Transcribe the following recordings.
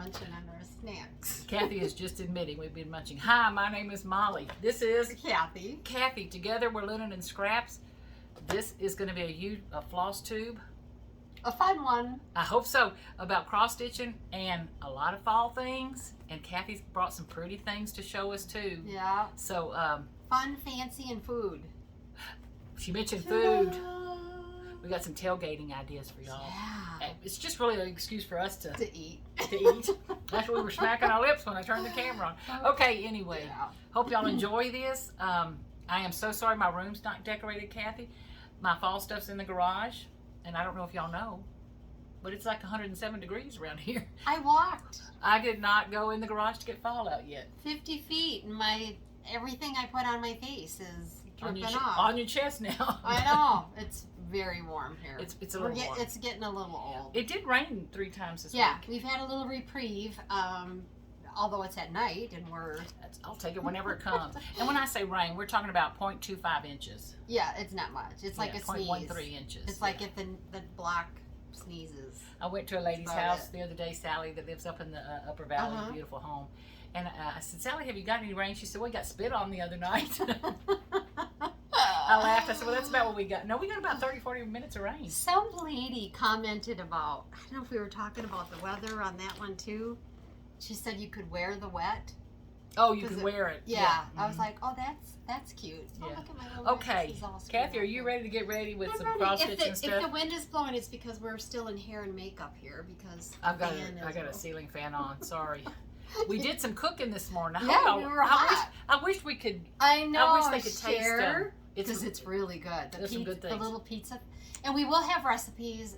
munching on our snacks. Kathy is just admitting we've been munching. Hi, my name is Molly. This is Kathy. Kathy. Together we're Linen and Scraps. This is going to be a floss tube. A fun one. I hope so. About cross stitching and a lot of fall things. And Kathy's brought some pretty things to show us too. Yeah. So fun, fancy, and food. She mentioned food. We got some tailgating ideas for y'all. Yeah. It's just really an excuse for us to eat. That's why we were smacking our lips when I turned the camera on. Okay, anyway. Yeah. Hope y'all enjoy this. I am so sorry my room's not decorated, Kathy. My fall stuff's in the garage. And I don't know if y'all know, but it's like 107 degrees around here. I walked. I did not go in the garage to get fall out yet. 50 feet, and everything I put on my face is dripping off. On your chest now. I know. It's very warm here. It's a little warm. It's getting a little old. It did rain 3 times this week. Yeah, we've had a little reprieve, although it's at night, and I'll take it whenever it comes. And when I say rain, we're talking about 0.25 inches. Yeah, it's not much. It's like a sneeze. 0.13 inches. It's like if the block sneezes. I went to a lady's house the other day, Sally, that lives up in the Upper Valley, a beautiful home. And I said, Sally, have you got any rain? She said, we got spit on the other night. I laughed. I said, well, that's about what we got. No, we got about 30, 40 minutes of rain. Some lady commented about, I don't know if we were talking about the weather on that one too. She said you could wear the wet. Oh, you can wear it. Yeah. I was like, oh, that's cute. Oh, look at my little okay. Kathy, are you ready to get ready with some cross stitching stuff? If the wind is blowing, it's because we're still in hair and makeup here because I got a ceiling fan on. Sorry. We did some cooking this morning. Yeah, we were hot. I wish we could. I know. I wish they could taste them. Because it's really good. There's some good things. The little pizza, and we will have recipes.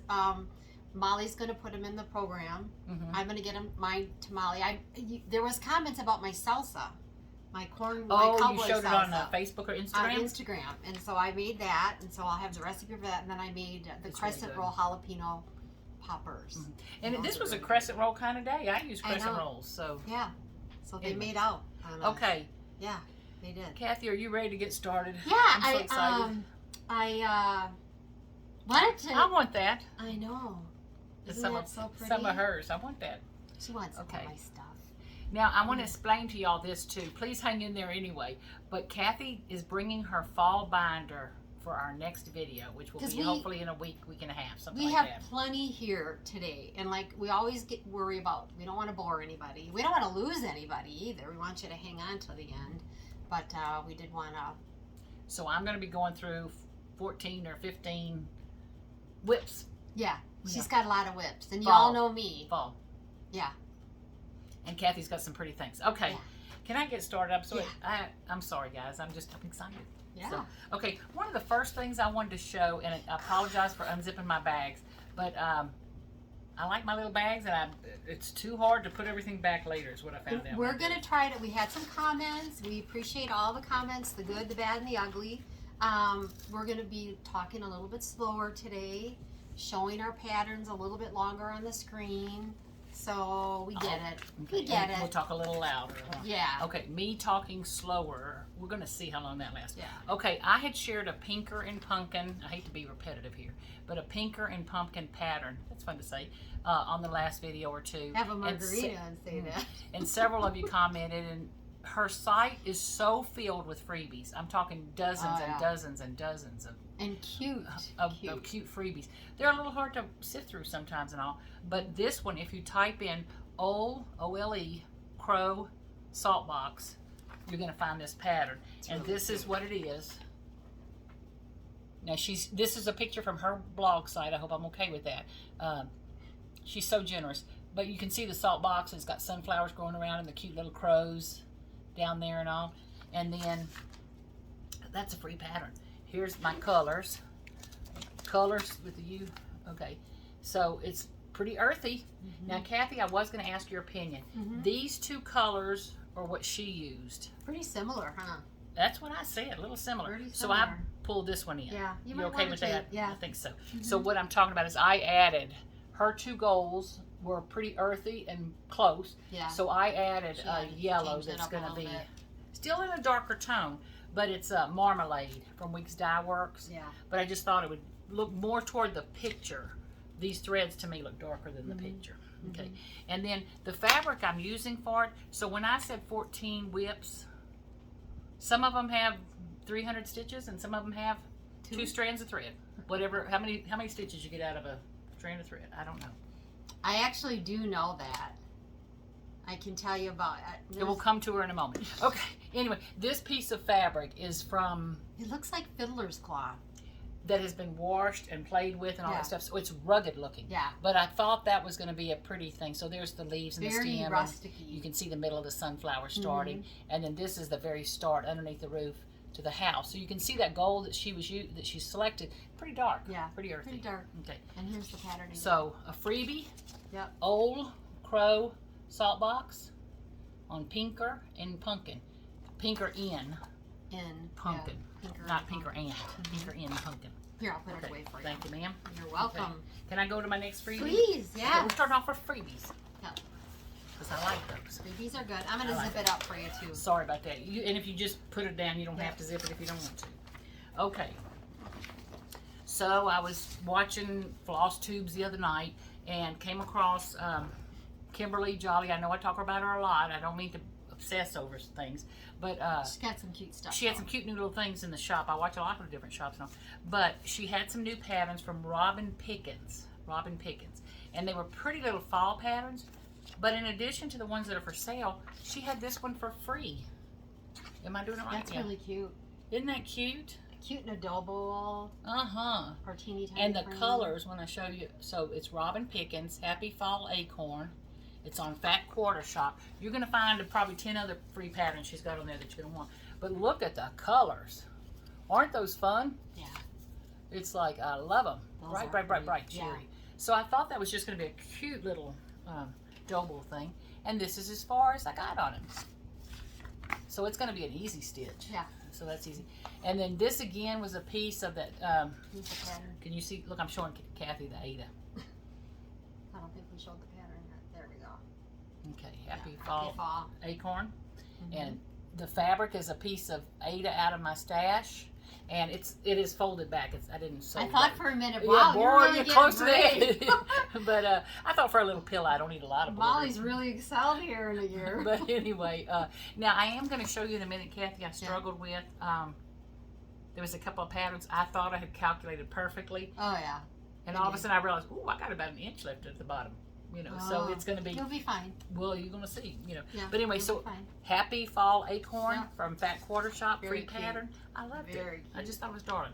Molly's going to put them in the program. I'm going to get mine to Molly. There was comments about my salsa, my corn. Oh, my you showed salsa it on Facebook or Instagram? On Instagram, and so I made that, and so I'll have the recipe for that, and then I made the crescent roll jalapeno poppers. And this was a crescent roll kind of day. I use crescent rolls, so yeah. So they made out. Okay. Yeah, they did. Kathy, are you ready to get started? Yeah, I'm so excited. I wanted to. I want that. I know. Isn't Some that of, so pretty? Some of hers. I want that. She wants all my stuff. Now, I want to explain to y'all this too. Please hang in there anyway. But Kathy is bringing her fall binder for our next video, which will be hopefully in a week and a half, something like that. We have plenty here today. And like we always worry about, we don't want to bore anybody. We don't want to lose anybody either. We want you to hang on till the end. But we did want to. So I'm going to be going through 14 or 15 whips. Yeah. She's got a lot of whips, and you all know me. Fall. Yeah. And Kathy's got some pretty things. Okay. Yeah. Can I get started? I'm sorry, guys. I'm excited. Yeah. So, okay. One of the first things I wanted to show, and I apologize for unzipping my bags, but I like my little bags, and it's too hard to put everything back later is what I found out. We're going to try to, we had some comments. We appreciate all the comments, the good, the bad, and the ugly. We're going to be talking a little bit slower today, showing our patterns a little bit longer on the screen. So we get it. Okay. We get it. We'll talk a little louder. Yeah. Okay, me talking slower. We're going to see how long that lasts. Yeah. Okay, I had shared a pinker and pumpkin. I hate to be repetitive here, but a pinker and pumpkin pattern. That's fun to say. On the last video or two. Have a margarita and say that. And several of you commented, and her site is so filled with freebies. I'm talking dozens and dozens and dozens of cute freebies. They're a little hard to sift through sometimes and all, but this one, if you type in OLE Crow Salt Box, you're going to find this pattern. And this is what it is. Now this is a picture from her blog site. I hope I'm okay with that. She's so generous. But you can see the salt box. It's got sunflowers growing around and the cute little crows down there and all. And then that's a free pattern. Here's my colors. Colors with the U. Okay. So it's pretty earthy. Now, Kathy, I was going to ask your opinion. These two colors are what she used. Pretty similar, huh? That's what I said. A little similar. Pretty So similar. I pulled this one in. Yeah. You okay with that? Yeah. I think so. So what I'm talking about is I added, her two goals were pretty earthy and close. Yeah. So I added a yellow that's going to be still in a darker tone, but it's a marmalade from Weeks Dye Works. Yeah. But I just thought it would look more toward the picture. These threads to me look darker than the picture. Okay, and then the fabric I'm using for it. So when I said 14 whips, some of them have 300 stitches, and some of them have two strands of thread. Whatever, how many stitches you get out of a strand of thread? I don't know. I actually do know that. I can tell you about it. It will come to her in a moment. Okay. Anyway, this piece of fabric is from. It looks like fiddler's cloth. That has been washed and played with and all that stuff, so it's rugged looking. Yeah. But I thought that was going to be a pretty thing. So there's the leaves and Very the stem. rusticy. You can see the middle of the sunflower starting, and then this is the very start underneath the roof to the house. So you can see that gold that she selected. Pretty dark. Yeah. Pretty earthy. Pretty dark. Okay. And here's the pattern. So a freebie. Yep. Old Crow salt box on pinker and pumpkin. Pinker in pumpkin. Yeah, pinker Not and pinker and. Pinker in pumpkin. Here, I'll put it away for you. Thank you, ma'am. You're welcome. Okay. Can I go to my next freebie? Please, yeah. Okay, we're starting off with freebies. Yep. Because I like those. These are good. I'm going to zip it up for you, too. Sorry about that. And if you just put it down, you don't have to zip it if you don't want to. Okay. So I was watching Flosstubes the other night and came across Kimberly Jolly. I know I talk about her a lot. I don't mean to obsess over things, but she's got some cute stuff. She had some cute new little things in the shop. I watch a lot of different shops now, but she had some new patterns from Robin Pickens, and they were pretty little fall patterns. But in addition to the ones that are for sale, she had this one for free. Am I doing it right? That's really cute. Isn't that cute? Cute in a dough bowl. Or teeny tiny. And the colors, when I show you, so it's Robin Pickens, Happy Fall Acorn. It's on Fat Quarter Shop. You're going to find probably 10 other free patterns she's got on there that you're going to want. But look at the colors. Aren't those fun? Yeah. It's like, I love them. Bright, cherry. Yeah. So I thought that was just going to be a cute little dough bowl thing. And this is as far as I got on it. So it's going to be an easy stitch. Yeah. So that's easy. And then this again was a piece of that. Here's the pattern. Can you see? Look, I'm showing Kathy the Ada. I don't think we showed the pattern yet. There we go. Okay, Happy Fall Acorn. Mm-hmm. And the fabric is a piece of Ada out of my stash. And it is folded back. I didn't sew I it thought right. for a minute, Yeah, wow, boy, you're really getting close to brave. that. But I thought for a little pillow, I don't need a lot of borders. Molly's really excelled here in a year. But anyway, now I am going to show you in a minute, Kathy. I struggled with. There was a couple of patterns I thought I had calculated perfectly. Oh yeah. And all of a sudden I realized, I got about an inch left at the bottom. So it's going to be. You'll be fine. Well, you're going to see. Yeah, But anyway, so Happy Fall Acorn from Fat Quarter Shop, Very free pattern. I loved it. Very cute. I just thought it was darling.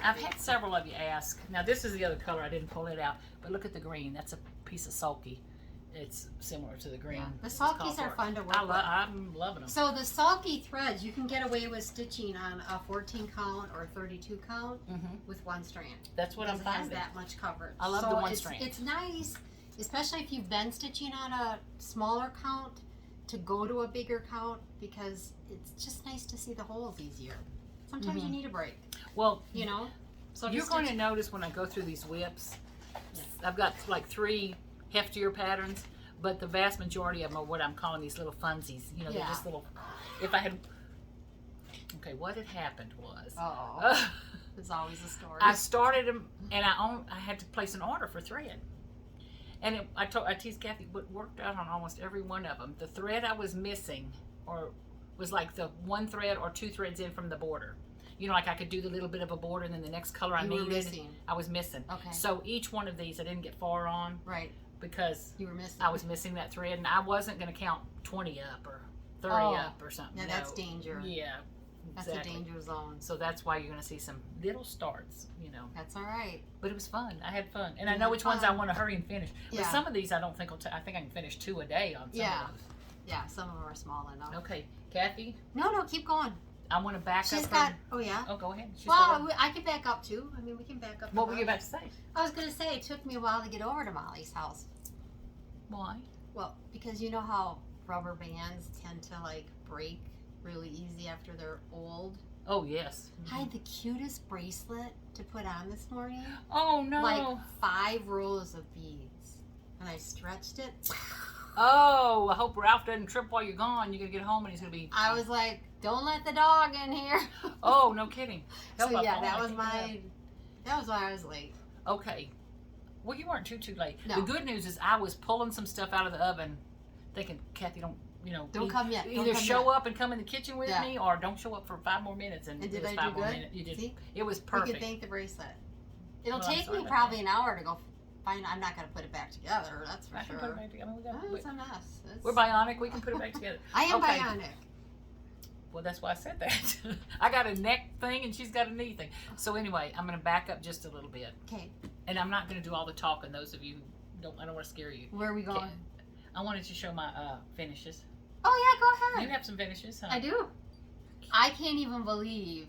I've had several of you ask. Now this is the other color. I didn't pull it out, but look at the green. That's a piece of sulky. It's similar to the green. Yeah. The sulkies are fun to work with. I'm loving them. So the sulky threads, you can get away with stitching on a 14 count or 32 count with one strand. That's what I'm finding. It has finding. that much coverage. I love the one strand. It's nice, especially if you've been stitching on a smaller count, to go to a bigger count, because it's just nice to see the holes easier. Sometimes you need a break. Well, So you're going to notice when I go through these whips, I've got like 3 heftier patterns, but the vast majority of them are what I'm calling these little funsies. They're just little. If I had. Okay, what had happened was. There's always a story. I started them, and I had to place an order for thread. And I teased Kathy, but worked out on almost every one of them. The thread I was missing, or was like the 1 thread or 2 threads in from the border. Like I could do the little bit of a border, and then the next color I needed, I was missing. Okay. So each one of these I didn't get far on. Right. Because you were missing. I was missing that thread, and I wasn't going to count 20 up or 30 up or something. Yeah, that's danger. Yeah. Exactly. That's a danger zone. So that's why you're going to see some little starts, That's all right. But it was fun. I had fun. And I know which ones I want to hurry and finish. But some of these I don't think I think I can finish 2 a day on some of those. Yeah, some of them are small enough. Okay. Kathy? No, keep going. I want to back up. Oh, yeah? Oh, go ahead. I can back up, too. I mean, we can back up. What were you about to say? I was going to say, it took me a while to get over to Molly's house. Why? Well, because you know how rubber bands tend to, break really easy after they're old? Oh, yes. I had the cutest bracelet to put on this morning. Oh, no. Like 5 rows of beads. And I stretched it. Oh, I hope Ralph doesn't trip while you're gone. You're going to get home and he's going to be... I was like, don't let the dog in here. Oh, no kidding. So, yeah, that was why I was late. Okay. Well, you weren't too late. No. The good news is I was pulling some stuff out of the oven, thinking, Kathy, don't come yet. Don't Either come show yet. up and come in the kitchen with me, or don't show up for 5 more minutes. And did it was I 5 do more good? minutes. You did. See? It was We perfect. can thank the bracelet. It'll Well, I'm take sorry me about probably that. an hour to go find. I'm not going to put it back together. That's for I can sure. put it back together. Oh, it's a mess. We're bionic. We can put it back together. I am Okay. bionic. Well, that's why I said that. I got a neck thing and she's got a knee thing. So anyway, I'm going to back up just a little bit. Okay. And I'm not going to do all the talking. Those of you who I don't want to scare you. Where are we going? Okay. I wanted to show my finishes. Oh, yeah, go ahead. You have some finishes, huh? I do. I can't even believe.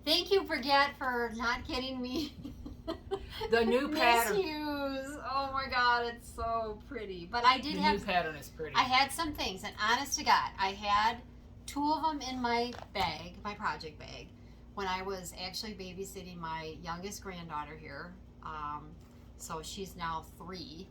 Thank you, Forget, for not getting me The new pattern. misuse. Oh my God, it's so pretty. But I did The have. new pattern is pretty. I had some things, and honest to God, I had 2 of them in my bag, my project bag, when I was actually babysitting my youngest granddaughter here. So she's now 3,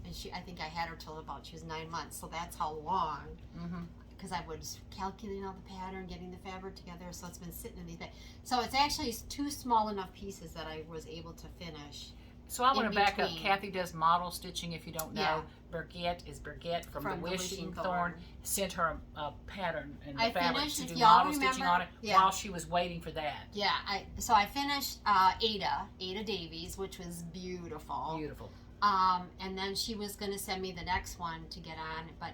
and I think I had her till about she was 9 months. So that's how long. Mm-hmm. Because I was calculating all the pattern, getting the fabric together, so it's been sitting in these bags. So it's actually 2 small enough pieces that I was able to finish. So I want in to back up. between. Kathy does model stitching. If you don't know, Yeah. Birgit is Birgit from the From the Wishing Wishing Thorn. Thorn. Sent her a pattern and I the fabric finished, to if do y'all model stitching remember, on it yeah. while she was waiting for that. Yeah, so I finished Ada Davies, which was beautiful. Beautiful. And then she was going to send me the next one to get on, but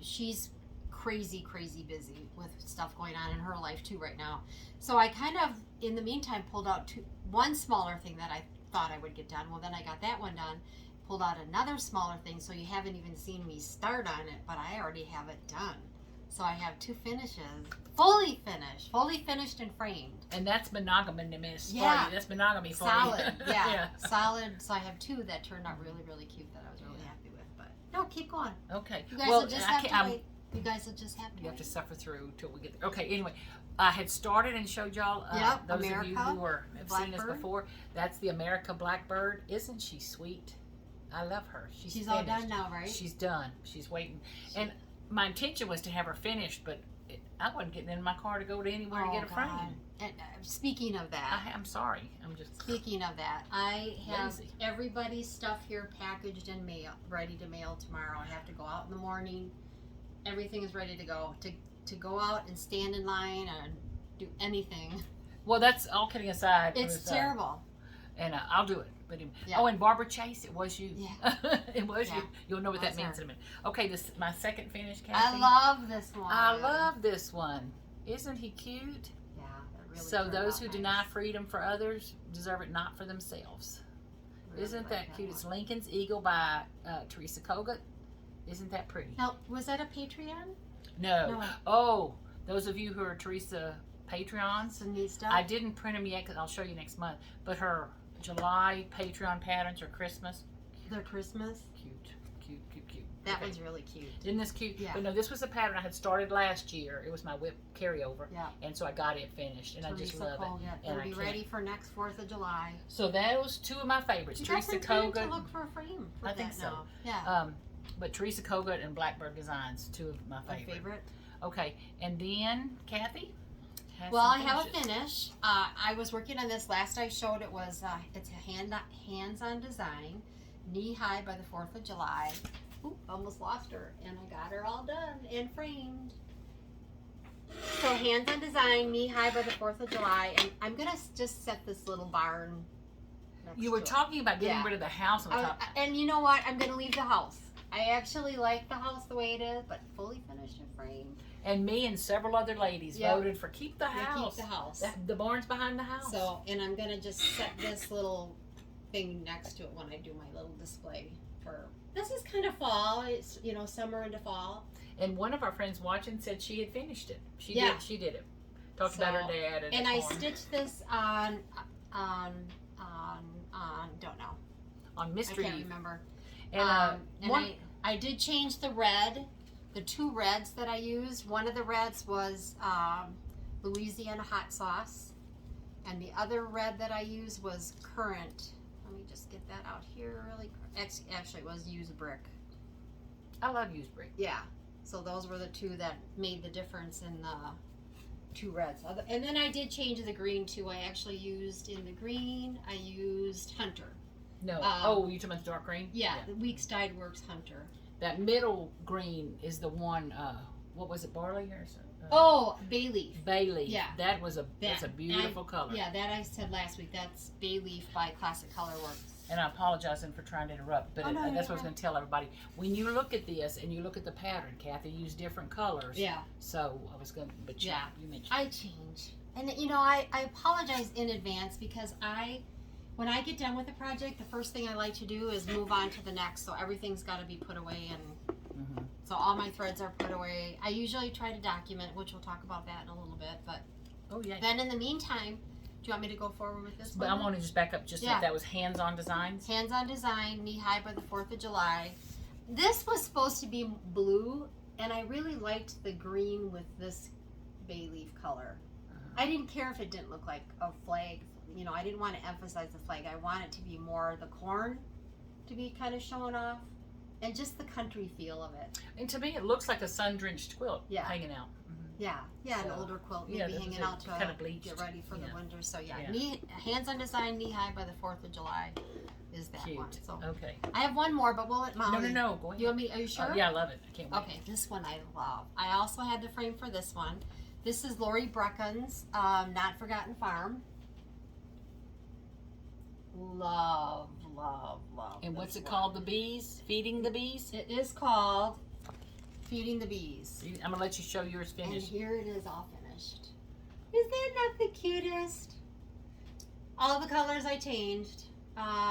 she's crazy busy with stuff going on in her life too right now. So I kind of, in the meantime, pulled out one smaller thing that I thought I would get done. Well, then I got that one done, pulled out another smaller thing, so you haven't even seen me start on it, but I already have it done. So I have 2 finishes, fully finished and framed. And that's monogamous for Yeah. you. That's monogamy for Solid, you. yeah, solid. So I have 2 that turned out really cute that I was really happy with. But no, keep going. Okay. You guys well, will just I have can't, to wait. You guys will just have to you have wait. to suffer through till we get there. Okay, anyway, I had started and showed y'all, Yep, those of you America, who have seen this Blackbird. before, that's the America Blackbird. Isn't she sweet? I love her. She's all finished. done now, right? She's done. She's waiting. And my intention was to have her finished, but I wasn't getting in my car to go to anywhere to get a frame. And speaking of that, I'm sorry. I'm just speaking of that, I have lazy. everybody's stuff here packaged and ready to mail tomorrow. I have to go out in the morning. Everything is ready to go. To go out and stand in line and do anything. Well, that's all kidding aside. It's terrible. And I'll do it. But Yeah. Oh, and Barbara Chase, it was you. Yeah. It was Yeah. you. You'll know what that That's means her. in a minute. Okay, this my second finish, Kathy. I love this one. I love this one. Isn't he cute? Yeah, that really So turned those out who nice. deny freedom for others deserve it not for themselves. Really Isn't like that cute? one. It's Lincoln's Eagle by Teresa Kogut. Isn't that pretty? Now, was that a Patreon? No. No. Oh, those of you who are Teresa Patreons, Some neat stuff? I didn't print them yet because I'll show you next month. But her July Patreon patterns are Christmas. They're Christmas. Cute. That Okay. one's really cute. Isn't this cute? Yeah. But no, this was a pattern I had started last year. It was my whip carryover. Yeah. And so I got it finished, and I just Teresa love it. Kogut. And They'll I be can't- ready for next 4th of July. So those 2 of my favorites, You got Teresa some time to Kogut. look for a frame for I that think so. now. Yeah. But Teresa Kogut and Blackbird Designs, 2 of my My favorite. favorite. Okay, and then Kathy. has Well, I some have a finishes. finish. I was working on this. Last I showed it was it's a hands-on design, knee high by the 4th of July. Oop, almost lost her, and I got her all done and framed. So hands-on design, knee high by the 4th of July, and I'm gonna just set this little barn. Next You were to it. talking about getting Yeah. rid of the house on the top. And you know what? I'm gonna leave the house. I actually like the house the way it is, but fully finished and framed. And me and several other ladies Yep. voted for keep the We house. keep the house. The barn's behind the house. So, and I'm gonna just set this little thing next to it when I do my little display for. This is kind of fall. It's summer into fall. And one of our friends watching said she had finished it. She Yeah. did. She did it. Talked about her So, dad And I Acorn. stitched this on don't know. On I Mystery can't Eve. remember. And, And one, I did change the red. The 2 reds that I used. One of the reds was Louisiana hot sauce, and the other red that I used was currant. Let me just get that out here really. Actually, it was used brick. I love used brick. Yeah. So those were the 2 that made the difference in the 2 reds. And then I did change the green too. I actually used in the green. I used Hunter. No. Oh, you talking about the dark green? Yeah, the Weeks Dyed Works Hunter. That middle green is the one. What was it? Barley or something? Oh, bay leaf. Bay leaf. Yeah. That's a beautiful color. Yeah, that I said last week. That's bay leaf by Classic Color Works. And I apologize for trying to interrupt, but Oh, no, that's what I was no. going to tell everybody. When you look at this and you look at the pattern, Kathy used different colors. Yeah. So I was going to, but you mentioned. I change. And you know, I apologize in advance because when I get done with a project, the first thing I like to do is move on to the next. So everything's got to be put away, and so all my threads are put away. I usually try to document, which we'll talk about that in a little bit. But then in the meantime, do you want me to go forward with this But one? I want to just back up that was hands-on designs. Hands-on design, knee-high by the 4th of July. This was supposed to be blue, and I really liked the green with this bay leaf color. I didn't care if it didn't look like a flag. You know, I didn't want to emphasize the flag. I want it to be more the corn to be kind of showing off, and just the country feel of it. And to me, it looks like a sun-drenched quilt hanging out. Yeah, an older quilt maybe hanging out to kind of bleached. Get ready for the winter. So Yeah. hands-on design, knee-high by the 4th of July is that Cute. one. So Okay. I have one more, but we'll let Molly. No. Go ahead. You want me? Are you sure? Yeah, I love it. I can't wait. Okay, this one I love. I also had the frame for this one. This is Lori Brecken's Not Forgotten Farm. Love. And what's it called? The bees? Feeding the bees? It is called Feeding the Bees. I'm going to let you show yours finished. And here it is all finished. Is that not the cutest? All the colors I changed.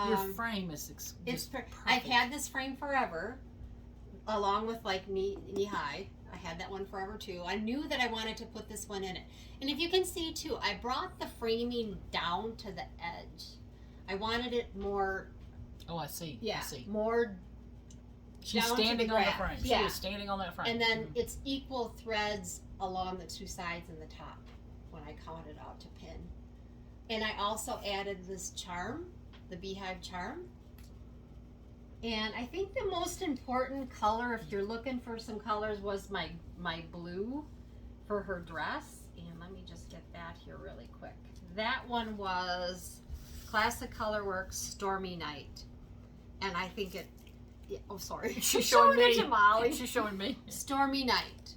Your frame is It's perfect. I've had this frame forever, along with like knee high. I had that one forever too. I knew that I wanted to put this one in it. And if you can see too, I brought the framing down to the edge. I wanted it more. Oh, I see. Yeah, I see. more. She's down to standing the on the grass. frame. Yeah. She is standing on that frame. And then it's equal threads along the two sides and the top when I counted out to pin. And I also added this charm, the beehive charm. And I think the most important color, if you're looking for some colors, was my blue for her dress. And let me just get that here really quick. That one was Classic Color Works Stormy Night. And I think it, oh sorry, She's showing me. it to Molly. She's showing me. Stormy Night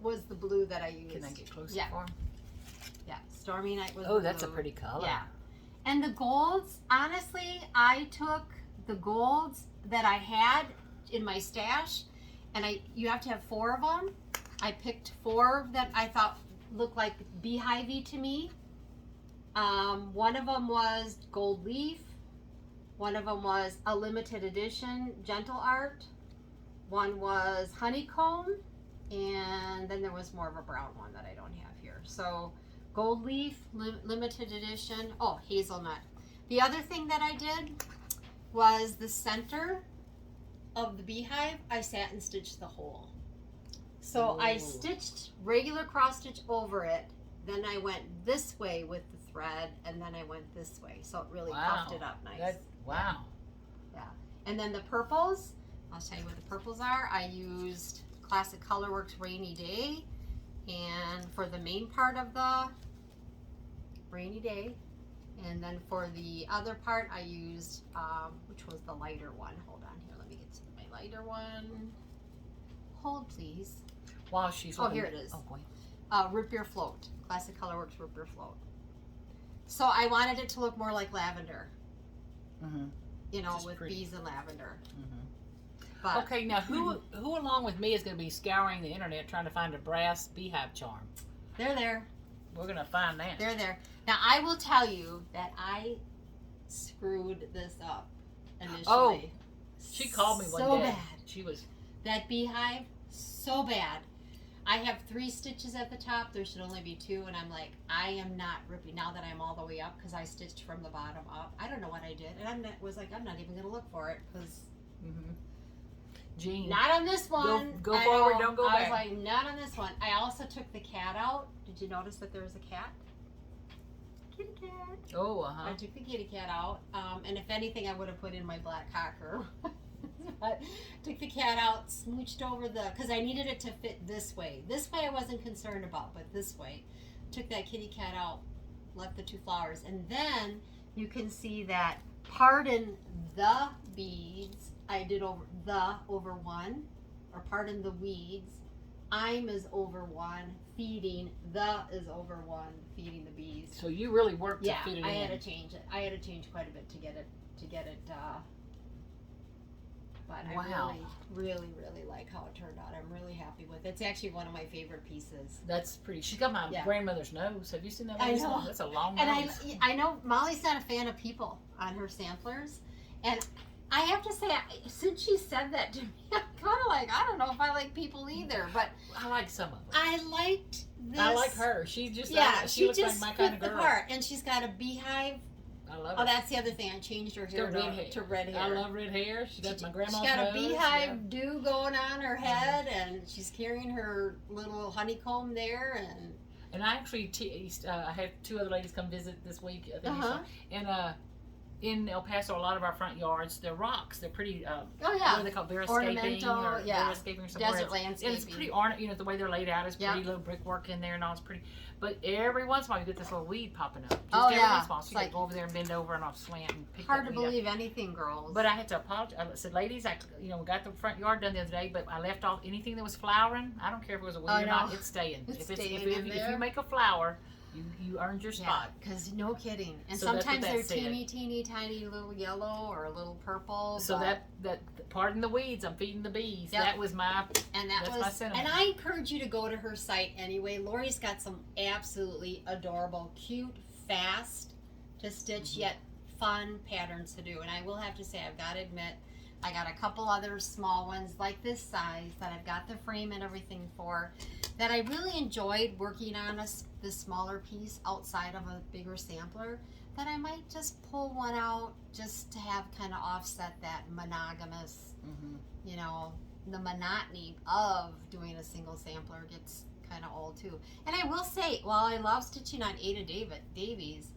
was the blue that I used. Can I get closer Yeah. for him? Yeah, Stormy Night was Oh, the that's a blue. pretty color. Yeah. And the golds, honestly, I took the golds that I had in my stash, and you have to have 4 of them. I picked 4 that I thought looked like beehivey to me. One of them was gold leaf. One of them was a limited edition gentle art. One was honeycomb, and then there was more of a brown one that I don't have here. So gold leaf, limited edition. Oh, hazelnut. The other thing that I did was the center of the beehive, I satin stitched the hole. So I stitched regular cross stitch over it, then I went this way with the thread, and then I went this way. So it really puffed it up nice. Wow. Yeah. And then the purples, I'll show you what the purples are. I used Classic Color Works Rainy Day, and for the main part of the Rainy Day, and then for the other part I used, which was the lighter one. Hold on here, let me get to my lighter one. Hold please. While she's Oh, here it is. Oh, boy. Root Beer Float. Classic Color Works Root Beer Float. So I wanted it to look more like lavender. You know, Just with pretty. bees and lavender. But, Okay, now who along with me is going to be scouring the internet trying to find a brass beehive charm? They're there. We're going to find that. They're there. Now I will tell you that I screwed this up initially. Oh, she called me one so day. bad. She was. That beehive, so bad. I have 3 stitches at the top. There should only be 2, and I'm like, I am not ripping now that I'm all the way up because I stitched from the bottom up. I don't know what I did, and I'm not even gonna look for it because Jean. not on this one. Go forward, don't go I back. was like, not on this one. I also took the cat out. Did you notice that there was a cat? Kitty cat. Oh, I took the kitty cat out, and if anything, I would have put in my black cocker. But took the cat out, smooched over because I needed it to fit this way. This way I wasn't concerned about, but this way. Took that kitty cat out, left the 2 flowers, and then you can see that pardon the beads. I did over one, or pardon the weeds. I'm is over one, feeding. The is over one, feeding the bees. So you really worked to fit it in. I had to change it. I had to change quite a bit to get it. But Wow. I really like how it turned out. I'm really happy with it. It's actually one of my favorite pieces. That's pretty. She's got my grandmother's nose. Have you seen that? I lady's know. nose? That's a long And nose. I know Molly's not a fan of people on her samplers, and I have to say, since she said that to me, I'm kind of like, I don't know if I like people either, but I like some of them. I liked this. I like her. She just she looks just like my kind of fit the girl. part, and she's got a beehive. I love Oh, it. that's the other thing. I changed her hair to red hair. I love red hair. She got my grandma's She got a nose. beehive dew going on her head, and she's carrying her little honeycomb there, And I actually teased. I had 2 other ladies come visit this week. I think you saw. And in El Paso, a lot of our front yards, they're rocks. They're pretty. What are they called? Verascaping or verascaping or something. Desert landscaping. And it's pretty ornate. You know, the way they're laid out is pretty. Little brickwork in there and all. It's pretty. But every once in a while, you get this little weed popping up. Just every once in a while, so you got to go over there and bend over and off slant and pick hard that to weed up. believe anything, girls. But I had to apologize. I said, ladies, we got the front yard done the other day, but I left off anything that was flowering. I don't care if it was a weed or not. It's staying. If you make a flower, you earned your spot. Because no kidding. And So sometimes they're teeny tiny little yellow or a little purple. So that pardon the weeds, I'm feeding the bees. That was my my sentiment. And I encourage you to go to her site anyway. Lori's got some absolutely adorable, cute, fast to stitch yet fun patterns to do. And I will have to say, I've got to admit, I got a couple other small ones like this size that I've got the frame and everything for, that I really enjoyed working on this smaller piece outside of a bigger sampler, that I might just pull one out just to have kind of offset that monogamous, you know, the monotony of doing a single sampler gets kind of old too. And I will say, while I love stitching on Ada Davies,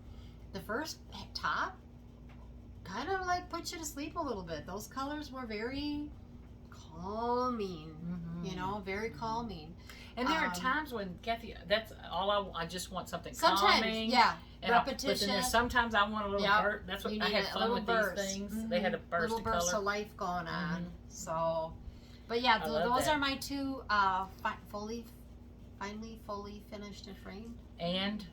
the first top kind of like put you to sleep a little bit. Those colors were very calming, you know, very calming. And there are times when, Kathy, that's all I just want something sometimes, calming. Repetition. But then there's sometimes I want a little burst. That's what I had fun with these things. They had a burst little of color. burst of life going on. So, but yeah, those are my 2 fully finished and framed. And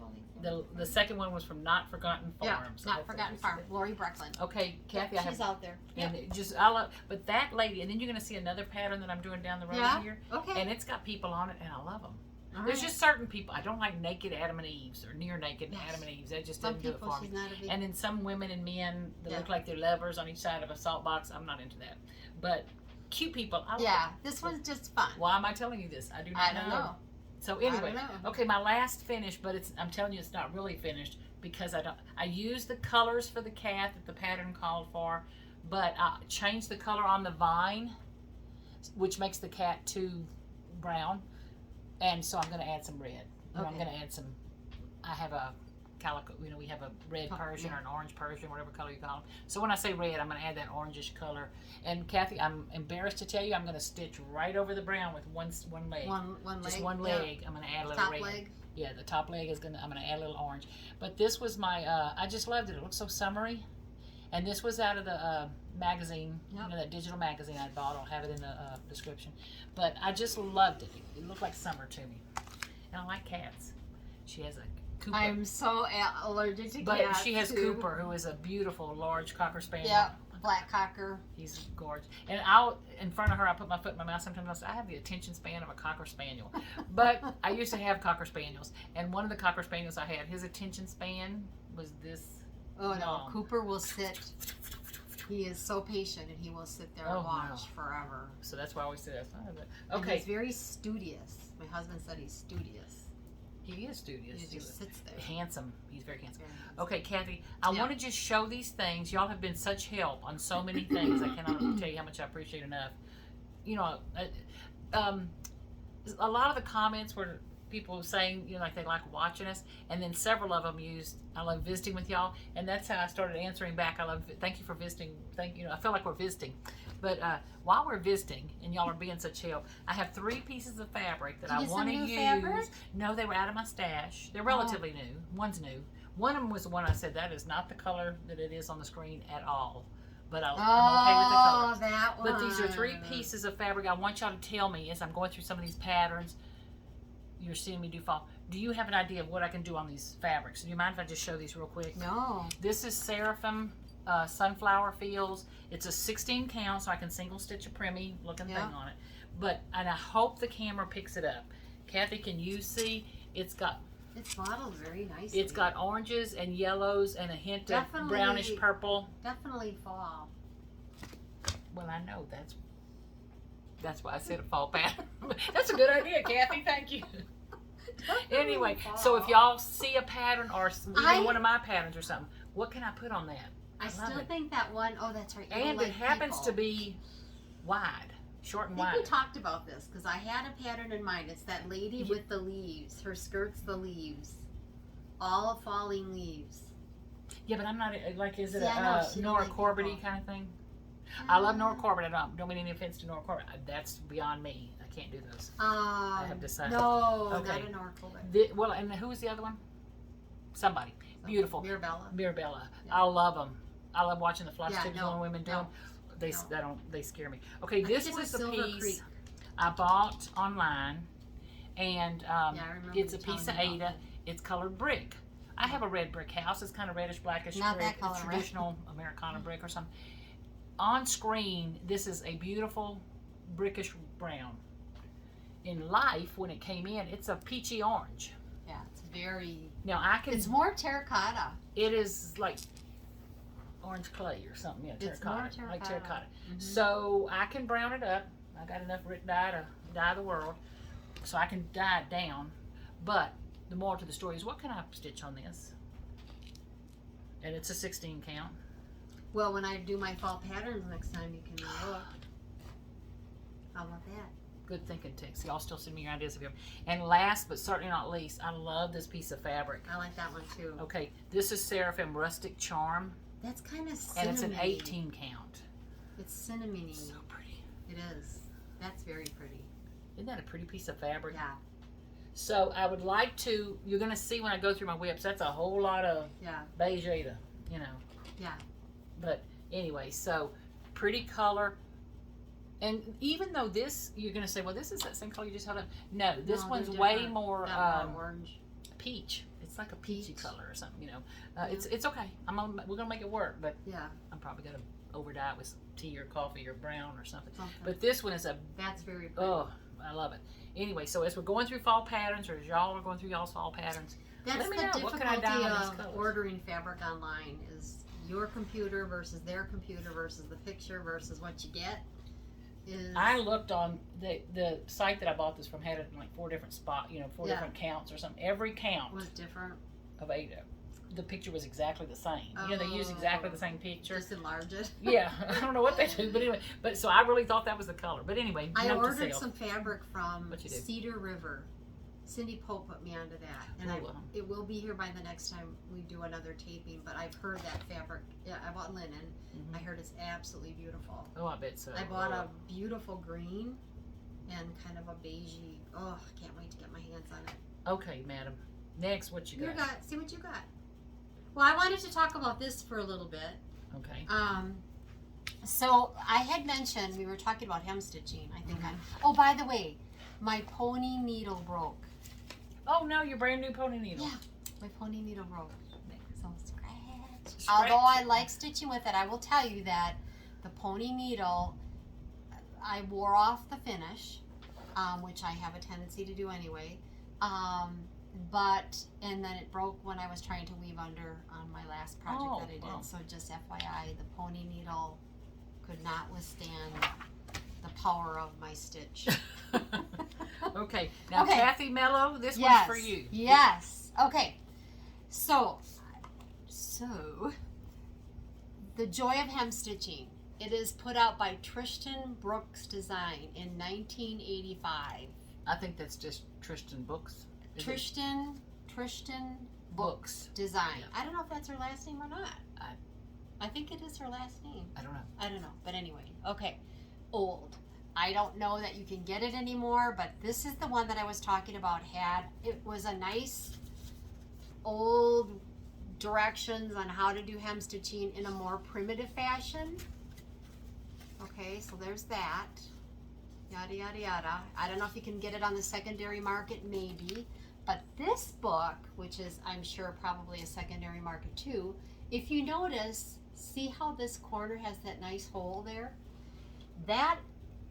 the second one was from Notforgotten Farms. Yeah, Notforgotten Farm, Lori Breckland. Okay, Kathy, she's out there. And I love, but that lady, and then you're going to see another pattern that I'm doing down the road here. Okay. And it's got people on it, and I love them. There's just certain people. I don't like naked Adam and Eves or near naked Adam and Eves. That just doesn't do it for me. And then some women and men that look like they're lovers on each side of a salt box. I'm not into that. But cute people. This one's just fun. Why am I telling you this? I do not know. So anyway, okay, my last finish, but I'm telling you it's not really finished because I used the colors for the cat that the pattern called for, but I changed the color on the vine, which makes the cat too brown, and so I'm going to add some red. I'm going to add some, I have a calico, we have a red Persian or an orange Persian, whatever color you call them. So when I say red, I'm going to add that orangish color. And Kathy, I'm embarrassed to tell you, I'm going to stitch right over the brown with one leg. One leg. Just one leg. I'm going to add a little top red. Leg. Yeah, the top leg I'm going to add a little orange. But this was my, I just loved it. It looks so summery. And this was out of the magazine, that digital magazine I bought. I'll have it in the description. But I just loved it. It looked like summer to me. And I like cats. She has a Cooper. I'm so allergic to but cats. But she has too. Cooper, who is a beautiful, large Cocker Spaniel. Yep, black Cocker. He's gorgeous. And in front of her, I put my foot in my mouth. Sometimes I say, I have the attention span of a Cocker Spaniel. But I used to have Cocker Spaniels. And one of the Cocker Spaniels I had, his attention span was this long. No, Cooper will sit. He is so patient, and he will sit there and watch forever. So that's why I always say that. Okay. And he's very studious. My husband said he's studious. He is studious. He just sits there. Handsome. He's very handsome. Okay, Kathy, I want to just show these things. Y'all have been such help on so many things. I cannot tell you how much I appreciate enough. You know, a lot of the comments were people saying, like they like watching us, and then several of them used, I love visiting with y'all, and that's how I started answering back. Thank you for visiting. I feel like we're visiting. But while we're visiting, and y'all are being such help, I have 3 pieces of fabric that I want to use. Fabric? No, they were out of my stash. They're relatively new. One's new. One of them was the one I said, that is not the color that it is on the screen at all. But I'm okay with the Oh, colors. that one. But these are 3 pieces of fabric. I want y'all to tell me as I'm going through some of these patterns. You're seeing me do fall. Do you have an idea of what I can do on these fabrics? Do you mind if I just show these real quick? No. This is Seraphim Sunflower Fields. It's a 16 count, so I can single stitch a preemie looking thing on it. But, and I hope the camera picks it up. Kathy, can you see? It's modeled very nicely. It's got oranges and yellows and a hint of brownish purple. Definitely fall. Well, I know that's why I said a fall pattern. That's a good idea, Kathy. Thank you. Anyway, so if y'all see a pattern or even one of my patterns or something, what can I put on that? I still think that one, oh, that's right. And it happens to be wide, short and I wide. think we talked about this because I had a pattern in mind. It's that lady with the leaves. Her skirt's the leaves. All falling leaves. Yeah, but I'm not, like, is it Yeah, a Nora Corbett kind of thing? I love Nora Corbett. I don't mean any offense to Nora Corbett. That's beyond me. I can't do those. I have decided. No, Okay. not an Oracle. Well, and who was the other one? Somebody. Beautiful. Mirabella. Mirabella. Yeah. I love them. I love watching the Flosstube women do no, them. They scare me. Okay, this was the Silver piece Creek. I bought online, and I remember it's a you telling piece of me about Ada. that. It's colored brick. I have a red brick house. It's kind of reddish, blackish Not brick. that color, It's right? traditional Americana brick or something. On screen, this is a beautiful brickish brown. In life, when it came in, it's a peachy orange. Yeah, it's very. Now I can. It's more terracotta. It is like orange clay or something. Yeah, It's terracotta, more terracotta. like terracotta. Mhm. So I can brown it up. I got enough dye to dye the world, so I can dye it down. But the moral to the story is, what can I stitch on this? And it's a 16 count. Well, when I do my fall patterns next time, you can look. How about that? Good thinking, Tex. Y'all still send me your ideas of your. And last but certainly not least, I love this piece of fabric. I like that one too. Okay, this is Seraphim Rustic Charm, That's kind of cinnamony. and it's an 18 count. It's cinnamony. So pretty. It is. That's very pretty. Isn't that a pretty piece of fabric? Yeah. So I would like to, you're going to see when I go through my whips, that's a whole lot of Yeah. beige Ada, you know. Yeah. But anyway, so pretty color. And even though this, you're going to say, well, this is that same color you just held up. No, this No, one's they're way different. more That more orange. peach. It's like a peachy Peach. color or something, you know. It's okay. We're going to make it work, but Yeah. I'm probably going to over dye it with tea or coffee or brown or something. Something. But this one is a, That's very pretty. oh, I love it. Anyway, so as we're going through fall patterns, or as y'all are going through y'all's fall patterns, That's let me the know, what can I difficulty dye on these of colors? ordering fabric online is your computer versus their computer versus the picture versus what you get. Is I looked on the site that I bought this from, had it in like 4 different spots, you know, 4 Yeah. different counts or something. Every count was different. of Ada, the picture was exactly the same. You know, they use exactly the same picture. Just enlarge it. Yeah, I don't know what they do, but anyway. But so I really thought that was the color. But anyway, I note to ordered self. some fabric from What'd you do? Cedar River. Cindy Pope put me onto that, and Ooh. it will be here by the next time we do another taping. But I've heard that fabric. Yeah, I bought linen. Mhm. I heard it's absolutely beautiful. Oh, I bet so. I bought a beautiful green and kind of a beigey. Oh, I can't wait to get my hands on it. Okay, madam. Next, what you got? See what you got. Well, I wanted to talk about this for a little bit. Okay. So I had mentioned we were talking about hem stitching. I think oh, by the way, my pony needle broke. Oh no, your brand new pony needle. Yeah, my pony needle broke. So scratch. Scratch. Although I like stitching with it, I will tell you that the pony needle, I wore off the finish, which I have a tendency to do anyway. And then it broke when I was trying to weave under on my last project that I did. Wow. So just FYI, the pony needle could not withstand the power of my stitch. Okay. Now, Okay. Kathy Mello, this Yes. one's for you. Yes. Okay. So the Joy of Hem Stitching. It is put out by Tristan Brooks Design in 1985. I think that's just Tristan Books. Is it? Tristan Books. Design. Yeah. I don't know if that's her last name or not. I think it is her last name. I don't know. I don't know. But anyway, okay. Old. I don't know that you can get it anymore, but this is the one that I was talking about. It was a nice old directions on how to do hem stitching in a more primitive fashion. Okay, so there's that. Yada, yada, yada. I don't know if you can get it on the secondary market, maybe. But this book, which is, I'm sure, probably a secondary market too, if you notice, see how this corner has that nice hole there? That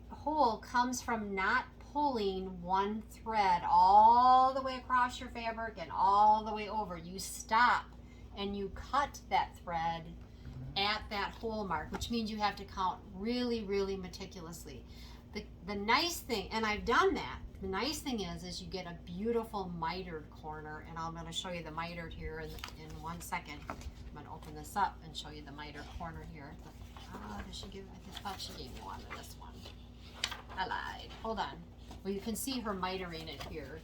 hole comes from not pulling one thread all the way across your fabric and all the way over. You stop and you cut that thread at that hole mark, which means you have to count really, really meticulously. The nice thing, and I've done that, the nice thing is you get a beautiful mitered corner, and I'm going to show you the mitered here in 1 second. I'm going to open this up and show you the mitered corner here. Does she give? I thought she gave me one of this one. I lied. Hold on. Well, you can see her mitering it here,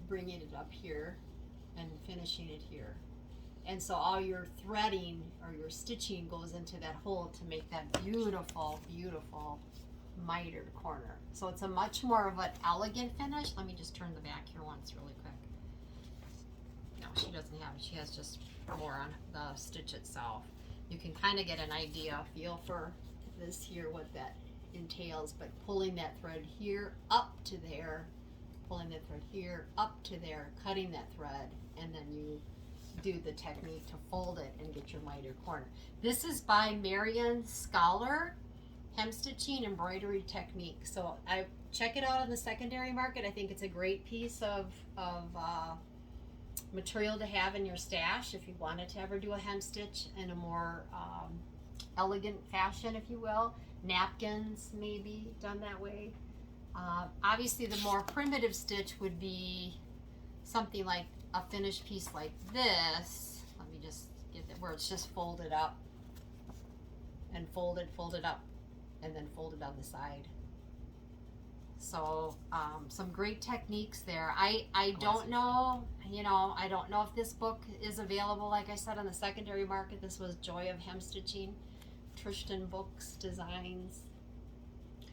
bringing it up here, and finishing it here. And so all your threading or your stitching goes into that hole to make that beautiful, beautiful mitered corner. So it's a much more of an elegant finish. Let me just turn the back here once really quick. No, she doesn't have it. She has just more on the stitch itself. You can kind of get an idea, feel for this here, what that entails, but pulling that thread here up to there, pulling that thread here up to there, cutting that thread, and then you do the technique to fold it and get your mitered corner. This is by Marion Scholar, Hem Stitching Embroidery Technique. So I check it out on the secondary market. I think it's a great piece of material to have in your stash if you wanted to ever do a hem stitch in a more elegant fashion, if you will. Napkins maybe done that way. Obviously the more primitive stitch would be something like a finished piece like this. Let me just get that, where it's just folded up and folded up, and then folded on the side. So some great techniques there. I don't know, you know, I don't know if this book is available, like I said, on the secondary market. This was Joy of Hem Stitching, Tristan Books Designs.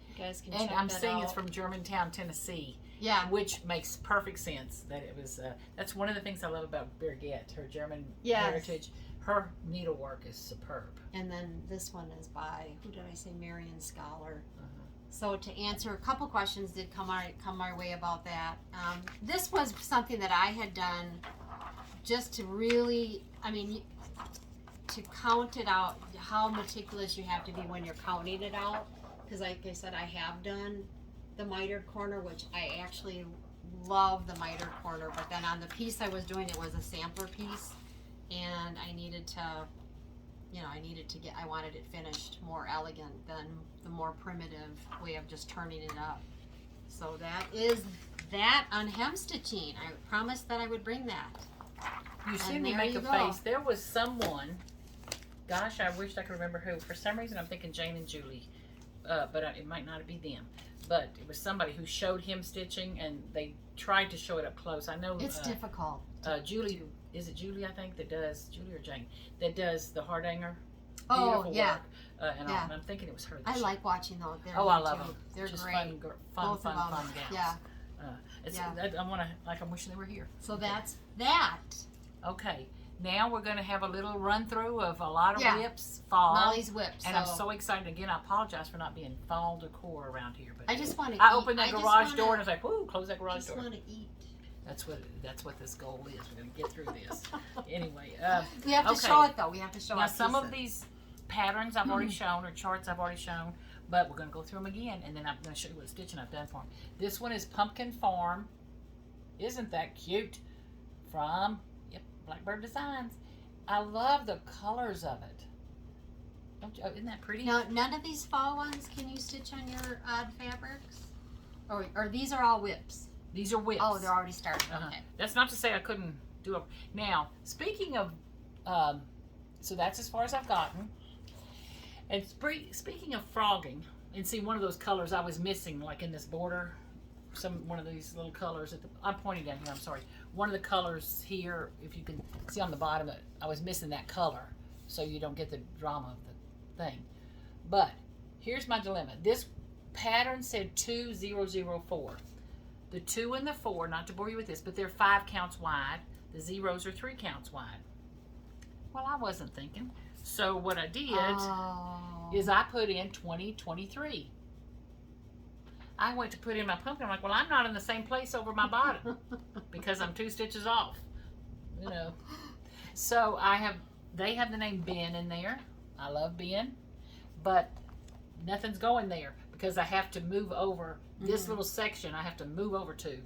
You guys can check that out. And I'm seeing it's from Germantown, Tennessee. Yeah. Which makes perfect sense that it was, that's one of the things I love about Birgit, her German heritage. Her needlework is superb. And then this one is by, who did I say, Marion Scholar. So to answer a couple questions did come our way about that. This was something that I had done just to really, I mean, to count it out, how meticulous you have to be when you're counting it out. Because like I said, I have done the mitered corner, which I actually love the mitered corner, but then on the piece I was doing, it was a sampler piece, and I needed to, you know, I wanted it finished more elegant than the more primitive way of just turning it up. So that is that on hem stitching. I promised that I would bring that. You see me make a face. There was someone, gosh, I wished I could remember who. For some reason I'm thinking Jane and Julie, but it might not be them. But it was somebody who showed hem stitching, and they tried to show it up close. I know it's difficult. Julie, is it Julie? I think that does Julie or Jane that does the Hardanger. Oh yeah. Work. And I'm thinking it was her. I like watching those. I love them. They're just great. Fun gals. Yeah. I'm wishing they were here. So that's that. Okay. Now we're going to have a little run through of a lot of whips, fall. Molly's whips. And I'm so excited. Again, I apologize for not being fall decor around here. But I just want to I opened that garage door and I was like, whoo, close that garage door. I just want to eat. That's what this goal is. We're going to get through this. Anyway. We have to show it though. We have to show it. Now some of these patterns I've already shown, or charts I've already shown, but we're going to go through them again, and then I'm going to show you what stitching I've done for them. This one is Pumpkin Farm. Isn't that cute? From Blackbird Designs. I love the colors of it. Don't you, isn't that pretty? Now, none of these fall ones can you stitch on your odd fabrics? Or these are all whips? These are whips. Oh, they're already started. Okay. That's not to say I couldn't do it. Now, speaking of, so that's as far as I've gotten. And speaking of frogging, and see one of those colors I was missing, like in this border, one of these little colors at the, I'm pointing down here, I'm sorry. One of the colors here, if you can see on the bottom, I was missing that color, so you don't get the drama of the thing. But here's my dilemma. This pattern said 2004. The 2 and the 4, not to bore you with this, but they're 5 counts wide. The zeros are 3 counts wide. Well, I wasn't thinking. So what I did is I put in 20, 23. I went to put in my pumpkin. I'm like, well, I'm not in the same place over my bottom because I'm 2 stitches off. You know. So they have the name Ben in there. I love Ben, but nothing's going there because I have to move over this little section. I have to move over 2.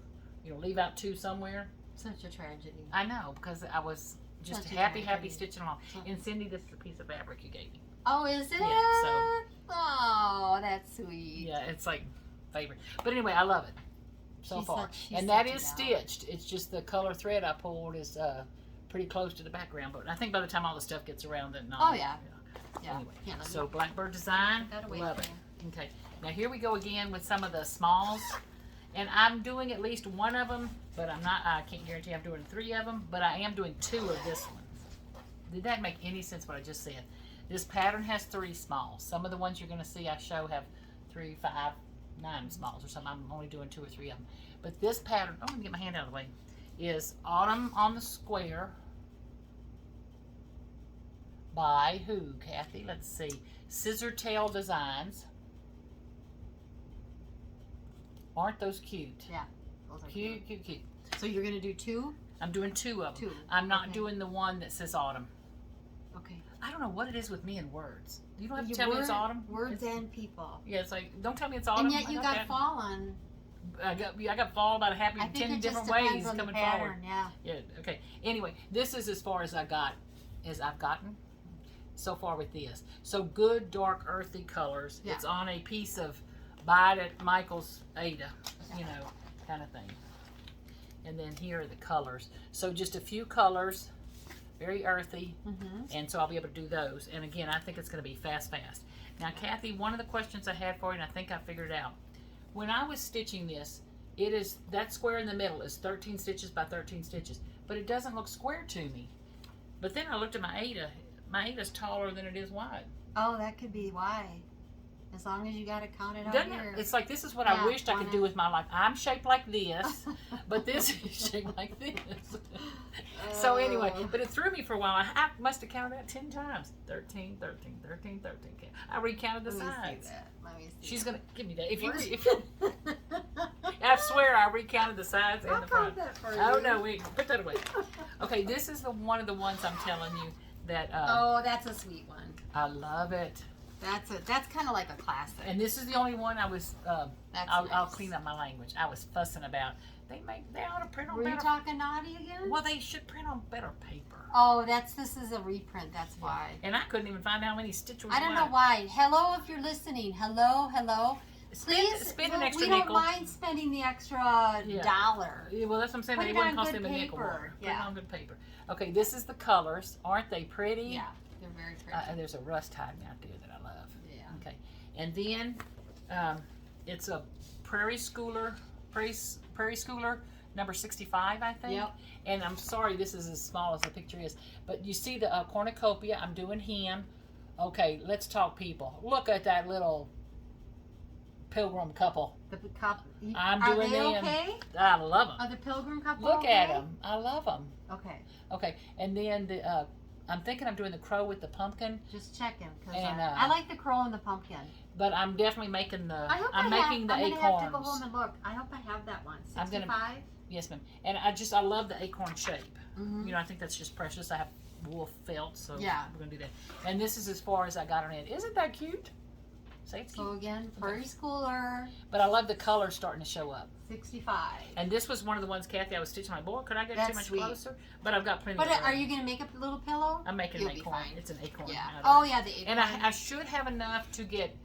You know, leave out 2 somewhere. Such a tragedy. I know, because I was just happy stitching along. And Cindy, this is a piece of fabric you gave me. Oh, is it? Yeah, so. Oh, that's sweet. Yeah, it's like favorite. But anyway, I love it so far. And that is stitched. It's just the color thread I pulled is pretty close to the background. But I think by the time all the stuff gets around, then oh yeah. Yeah. Anyway, so Blackbird design, love it. Okay, now here we go again with some of the smalls. And I'm doing at least 1 of them, but I can't guarantee I'm doing 3 of them, but I am doing 2 of this one. Did that make any sense what I just said? This pattern has 3 smalls. Some of the ones you're going to see I show have 3, 5, 9 smalls or something. I'm only doing 2 or 3 of them. But this pattern, let me get my hand out of the way, is Autumn on the Square by who, Kathy? Let's see. ScissorTail Designs. Aren't those cute? Yeah. Those are cute. So you're going to do 2? I'm doing 2 of them. 2. I'm not doing the one that says Autumn. Okay. I don't know what it is with me and words. You don't have to tell me it's autumn. Words and people. Yeah, it's like, don't tell me it's autumn. And yet you got fall on. I got fall about a happy 10 different ways coming forward. Yeah. Okay. Anyway, this is as far as I've gotten so far with this. So good, dark, earthy colors. Yeah. It's on a piece of buy it at Michael's Ada, you know, kind of thing. And then here are the colors. So just a few colors, very earthy, and so I'll be able to do those. And again, I think it's going to be fast. Now, Kathy, one of the questions I had for you, and I think I figured it out. When I was stitching this, it is, that square in the middle is 13 stitches by 13 stitches, but it doesn't look square to me. But then I looked at my Ada. My Ada's taller than it is wide. Oh, that could be why. As long as you got it counted out here. It's like, this is what I wished I could do with my life. I'm shaped like this, but this is shaped like this. So anyway, but it threw me for a while. I must have counted that 10 times. 13, 13, 13, 13. I recounted the sides. Let me see. She's going to give me that. If you I swear I recounted the sides and the front. That for you. Oh, no, wait. Put that away. Okay, this is one of the ones I'm telling you that. Oh, that's a sweet one. I love it. That's kind of like a classic. And this is the only one I was. I'll nice. clean up my language. I was fussing about. They ought to print on Were better. you talking naughty again? Well, they should print on better paper. Oh, this is a reprint. That's why. And I couldn't even find out how many stitches. I don't know why. Hello, if you're listening. Hello. Please spend an extra we nickel. don't mind spending the extra $1. Yeah, well, that's what I'm saying. Put It it wouldn't on cost good them a nickel paper. more. Put Yeah. it on good paper. Okay, this is the colors. Aren't they pretty? Yeah, they're very pretty. And there's a rust hiding out there that I love. Yeah. Okay, and then it's a Prairie Schooler number 65, I think. Yep. And I'm sorry, this is as small as the picture is, but you see the cornucopia. I'm doing him. Okay, let's talk people. Look at that little pilgrim couple. The couple. I'm Are doing they them. okay? I love them. Are the pilgrim couple Look okay? at them. I love them. Okay. Okay, and then the I'm thinking I'm doing the crow with the pumpkin, Just checking because And, I like the crow and the pumpkin. but I'm definitely making the. I'm making the I'm acorns. gonna have to go home and look. I hope I have that one. 65. Yes, ma'am. And I love the acorn shape. You know, I think that's just precious. I have wool felt, so Yeah. we're gonna do that. And this is as far as I got on it. Isn't that cute? Say it's cute. So again, Prairie Schooler, But I love the colors starting to show up. 65. And this was one of the ones, Kathy, I was stitching. My boy, could I get That's too much sweet. closer? But I've got plenty. But of are you gonna make up a little pillow? I'm making You'll an be acorn. fine. It's an acorn. Yeah. out of Oh it. yeah, the acorn. And I should have enough to get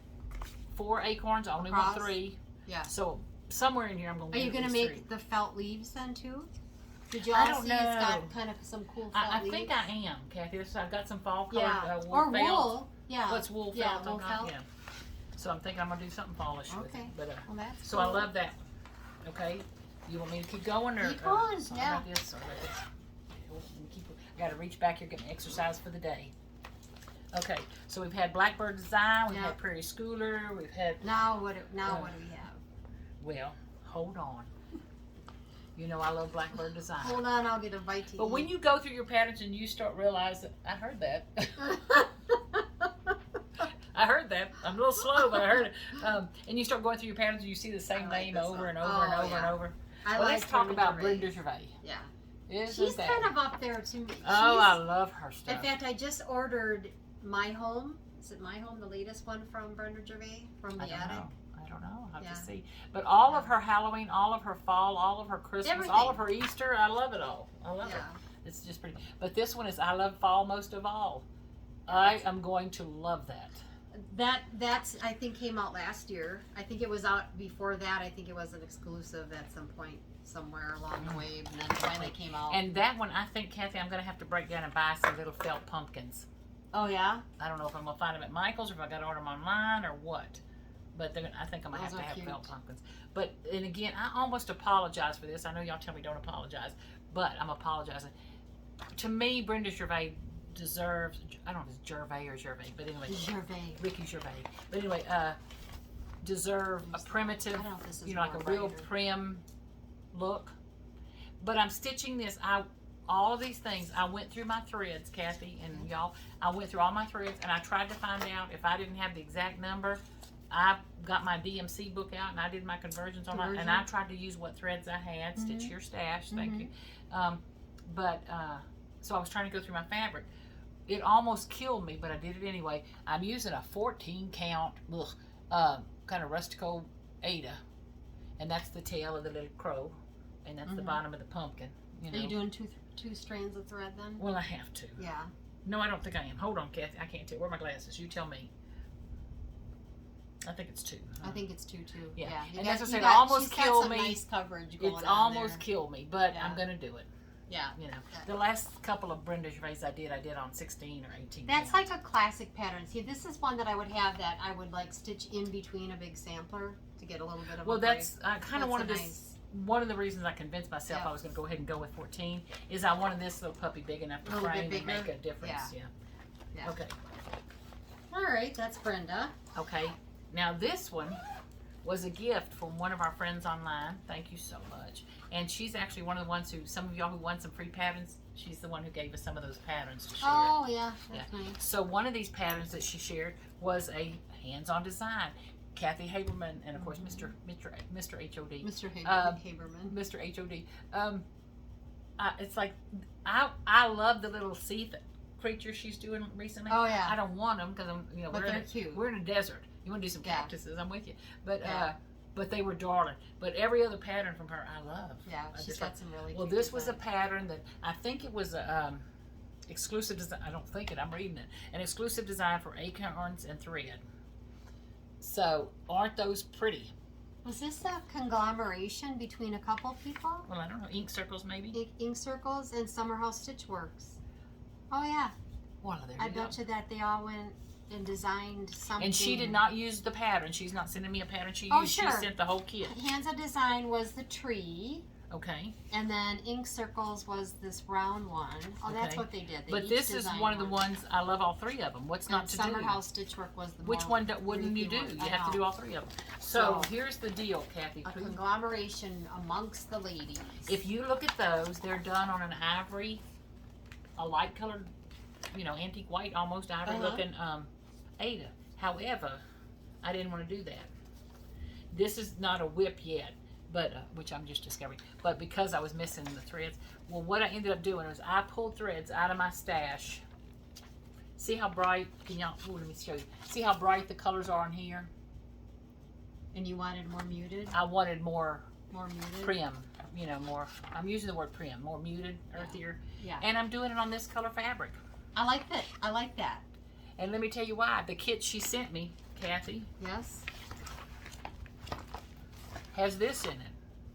4 acorns. I only want Across? 3. Yeah. So somewhere in here, I'm going to. Are you get gonna at make least 3. the felt leaves then too? Did you I all don't see know. it's got kind of some cool felt I leaves? think I am, Kathy. I've got some fall colored Yeah. wool Or felt. wool. Yeah. What's wool felt? Yeah, I'm wool not- felt. Yeah. So I'm thinking I'm gonna do something fallish with it. Okay. But Well, that's so cool. I love that. Okay. You want me to keep going or? Keep going, or yeah. Like this or like this? I got to reach back here, getting exercise for the day. Okay. So we've had Blackbird design. We've Yeah. had Prairie Schooler. We've had. Now what do we have? Well, hold on. You know I love Blackbird design. Hold on, I'll get a bite to But eat. when you go through your patterns and you start realizing, I heard that. I heard that. I'm a little slow, but I heard it. And you start going through your patterns and you see the same name over and over and over and over. Well, let's talk about Brenda Gervais. Yeah. Isn't that? Kind of up there too. Oh, I love her stuff. In fact, I just ordered My Home. Is it My Home, the latest one from Brenda Gervais from the attic? I don't know. I'll have to see. But all of her Halloween, all of her fall, all of her Christmas, all of her Easter, I love it all. I love it. It's just pretty. But this one is I love fall most of all. I am going to love that. That's I think came out last year. I think it was out before that. I think it was an exclusive at some point somewhere along the way, and then finally came out. And that one, I think, Kathy, I'm going to have to break down and buy some little felt pumpkins. Oh yeah. I don't know if I'm going to find them at Michael's or if I got to order them online or what. But I think I'm going to have cute. felt pumpkins. But, and again, I almost apologize for this. I know y'all tell me don't apologize, but I'm apologizing. To me, Brenda Gervais deserves, I don't know if it's Gervais or Gervais, but anyway. Gervais. Ricky Gervais. But anyway, deserve a primitive, you know, like a real prim look. But I'm stitching this. All of these things, I went through my threads, Kathy and y'all. I went through all my threads and I tried to find out if I didn't have the exact number. I got my DMC book out and I did my conversions on it, and I tried to use what threads I had. Stitch your stash, thank you. So I was trying to go through my fabric. It almost killed me, but I did it anyway. I'm using a 14 count, kind of rustico Ada, and that's the tail of the little crow, and that's the bottom of the pumpkin. You know. Are you doing two strands of thread then? Well, I have to. Yeah. No, I don't think I am. Hold on, Kathy. I can't tell. Where are my glasses? You tell me. I think it's 2. I think it's 2 too. Yeah. Yeah. And as I said, it almost killed me. Nice coverage going it's on almost there. killed me, but I'm gonna do it. Yeah. You know, the last couple of Brenda Gervais I did on 16 or 18. That's like a classic pattern. See, this is one that I would have that I would like stitch in between a big sampler to get a little bit of. Well, a break. that's I kind of wanted this. Nice. One of the reasons I convinced myself I was going to go ahead and go with 14 is I wanted this little puppy big enough to frame and make a difference. Yeah. Okay. All right, that's Brenda. Okay. Now this one was a gift from one of our friends online. Thank you so much. And she's actually one of the ones who, some of y'all who won some free patterns, she's the one who gave us some of those patterns to share. Oh, yeah. That's nice. So one of these patterns that she shared was a hands-on design. Kathy Haberman and of course Mr. HOD. Mr. Haberman. Mr. HOD. It's like I love the little sea creatures she's doing recently. Oh yeah. I don't want them because I'm but they're cute. We're in a desert. You want to do some cactuses? I'm with you. But they were darling. But every other pattern from her I love. Yeah, she's got some really. Well, cute this was a designs. pattern that I think it was a exclusive design. I don't think it. I'm reading it. An exclusive design for Acorns and Thread. So, aren't those pretty? Was this a conglomeration between a couple people? Well, I don't know. Ink circles, maybe? Ink circles and Summer House Stitch Works. Oh, yeah. Well, there I you go. bet you that they all went and designed something. And she did not use the pattern. She's not sending me a pattern. She sure. She sent the whole kit. Hands of Design was the tree. Okay. And then Ink Circles was this round one. Oh, that's what they did. They but this is one of the ones, I love all 3 of them. What's not to do? Summer House Stitchwork was the Which one wouldn't you do? You have to do all 3 of them. So here's the deal, Kathy. A conglomeration amongst the ladies. If you look at those, they're done on an ivory, a light colored, antique white, almost ivory looking Ada. However, I didn't want to do that. This is not a whip yet. But which I'm just discovering. But because I was missing the threads, well, what I ended up doing was I pulled threads out of my stash. See how bright? Can y'all? Let me show you. See how bright the colors are in here? And you wanted more muted? I wanted more muted, prim. More. I'm using the word prim. More muted, earthier. Yeah. And I'm doing it on this color fabric. I like that. I like that. And let me tell you why. The kit she sent me, Kathy. Yes. Has this in it,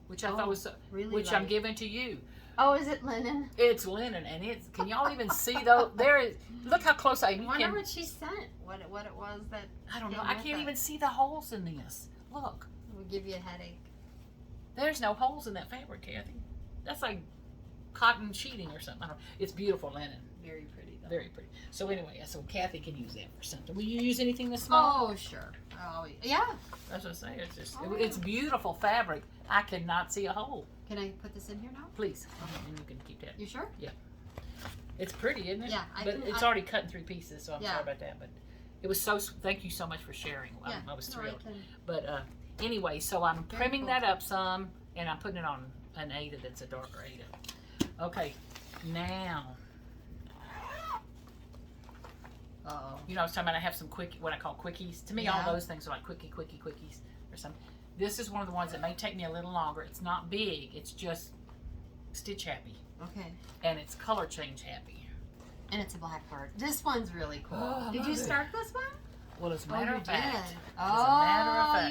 which I thought was really which I'm giving to you. Oh, is it linen? It's linen, and it's. Can y'all even see though? There is. Look how close I. I wonder what she sent. What it was that. I don't know. I can't even see the holes in this. Look. It would give you a headache. There's no holes in that fabric, Kathy. That's like cotton sheeting or something. I don't know. It's beautiful linen. Very pretty though. Very pretty. So anyway, so Kathy can use that for something. Will you use anything this small? Oh, sure. Oh, yeah. That's what I say. It's just it's beautiful fabric. I cannot see a hole, Can I put this in here now? Please, and you can keep that. You sure? It's pretty, isn't it? Yeah, but it's already cut in 3 pieces, so I'm sorry about that. But it was so. Thank you so much for sharing. I was thrilled. But anyway, so I'm primming that up some, and I'm putting it on an Ada that's a darker Ada. Okay, now. You know, I was talking about I have some what I call quickies. To me, all those things are like quickies or something. This is one of the ones that may take me a little longer. It's not big. It's just stitch happy. Okay. And it's color change happy. And it's a Blackbird. This one's really cool. Oh, did you start this one? Well, as a matter of fact.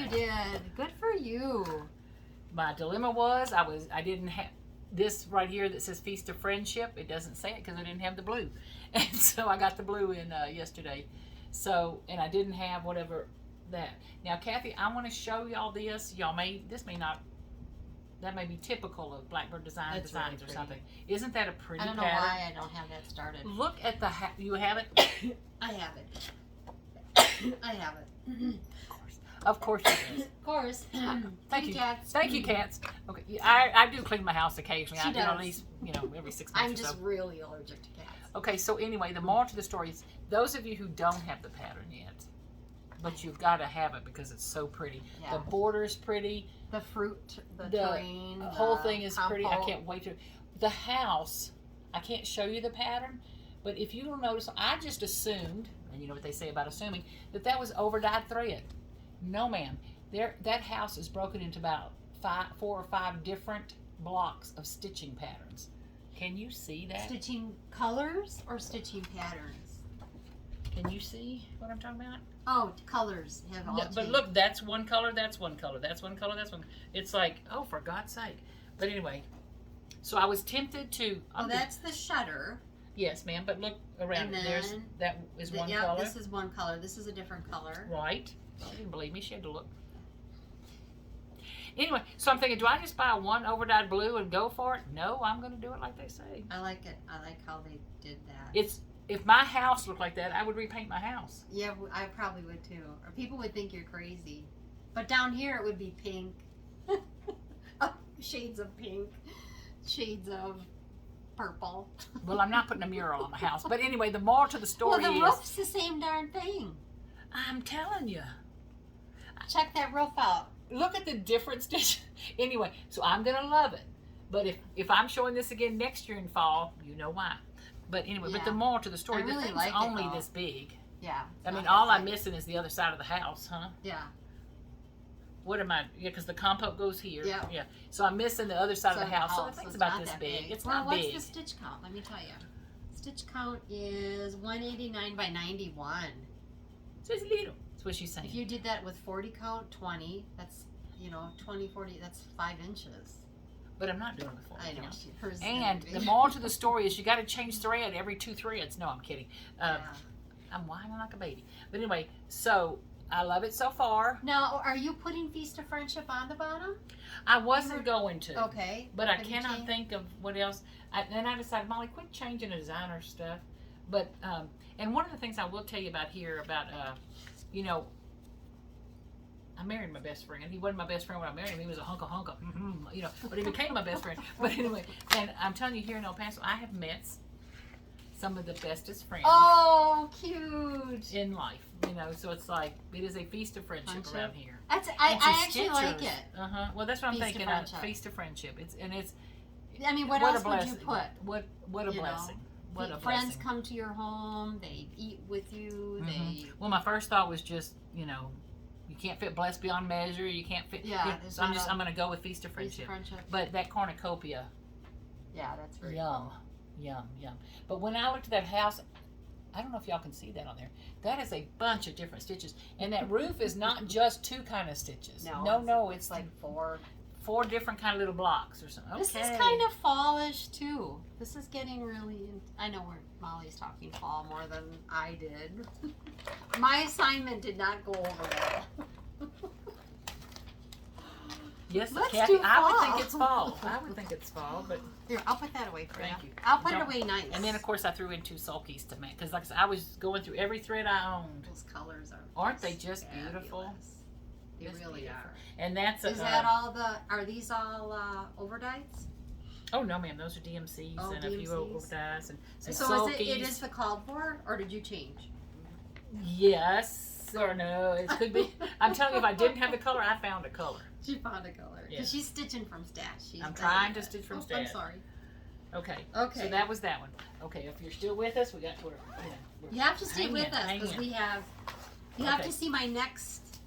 You did. Good for you. My dilemma was I didn't have this right here that says Feast of Friendship. It doesn't say it because I didn't have the blue. And so I got the blue in yesterday. So, and I didn't have whatever that. Now, Kathy, I want to show y'all this. That may be typical of Blackbird designs really or something. Isn't that a pretty pattern? I don't know why I don't have that started. Look at the you have it? I have it. I have it. Of course you do. Of course. Thank you. Cats. Thank you, cats. Okay, I do clean my house occasionally. She I do does. at least, every 6 months I'm or so. just really allergic to cats. Okay, so anyway, the moral to the story is those of you who don't have the pattern yet, but you've got to have it because it's so pretty. Yeah. The border is pretty. The fruit, the terrain, the whole thing is compote. pretty. I can't wait to. The house, I can't show you the pattern, but if you will notice, I just assumed, and you know what they say about assuming, that was over-dyed thread. No, ma'am. That house is broken into about 4 or 5 different blocks of stitching patterns. Can you see that? Stitching colors or stitching patterns? Can you see what I'm talking about? Oh, colors have all changed. But look, that's one color, that's one color, that's one color, that's one. It's like, oh, for God's sake. But anyway, so I was tempted to. Oh, that's the shutter. Yes, ma'am. But look around. And that is one yeah, color. this is one color. This is a different color. Right. She didn't believe me. She had to look. Anyway, so I'm thinking, do I just buy one overdyed blue and go for it? No, I'm going to do it like they say. I like it. I like how they did that. If my house looked like that, I would repaint my house. Yeah, I probably would too. Or people would think you're crazy. But down here it would be pink. Shades of pink. Shades of purple. Well, I'm not putting a mural on my house. But anyway, the moral to the story well, the roof's the same darn thing. I'm telling you. Check that roof out. Look at the different stitches. Anyway, so I'm going to love it. But if I'm showing this again next year in fall, you know why. But anyway, but the moral to the story, the thing's only this big. Yeah. I mean, all I'm missing is the other side of the house, huh? Yeah. What am I? Yeah, because the compote goes here. Yeah. Yeah. So I'm missing the other side of the house. So the thing's about this big. It's well, not big. What's the stitch count? Let me tell you. Stitch count is 189 by 91. So it's little. That's what she's saying. If you did that with 40 count, 20, that's, 20, 40, that's 5 inches. But I'm not doing the 40 I know. count. Hers And the moral to the story is you got to change thread every 2 threads. No, I'm kidding. I'm whining like a baby. But anyway, so I love it so far. Now, are you putting Feast of Friendship on the bottom? I wasn't going to. Okay. But I cannot think of what else. Then I decided, Molly, quit changing the designer stuff. But, and one of the things I will tell you about here about, I married my best friend. He wasn't my best friend when I married him. He was a hunka, but he became my best friend. But anyway, and I'm telling you, here in El Paso, I have met some of the bestest friends. Oh, cute. In life, so it's like, it is a feast of friendship around here. I actually like it. Well, that's what I'm Feast of thinking. friendship. Feast of friendship. I mean, what else would you put? What a blessing. What a friends blessing. come to your home. They eat with you. Well, my first thought was just, you can't fit blessed beyond measure. You can't fit. Yeah. So I'm going to go with feast of friendship. But that cornucopia. Yeah, that's very yum, yum. But when I looked at that house, I don't know if y'all can see that on there. That is a bunch of different stitches, and that roof is not just 2 kind of stitches. No, it's like 4 different kind of little blocks or something. Okay. This is kind of fallish too. This is getting really. I know Molly's talking fall more than I did. My assignment did not go over that. Yes, Let's Kathy, do I would fall. think it's fall. I would think it's fall, but here, I'll put that away for thank you. you. I'll put it away nice. And then of course I threw in 2 sulkies to make, because like I said, I was going through every thread I owned. Those colors Aren't they just beautiful? They It's really beautiful. are. And that's Is that all are these all overdyes? Oh no, ma'am. Those are DMCs Oh, and a few DMCs. overdyes and some So sulkies. it is the called for, or did you change? Yes or no? It could be. I'm telling you, if I didn't have the color, I found a color. She found a color. Yeah. Because she's stitching from stash. I'm trying to stitch from I'm stash. sorry. Okay. Okay. So that was that one. Okay. If you're still with us, we got to. You have to stay with us because hang in. we have. You have Okay. to see my next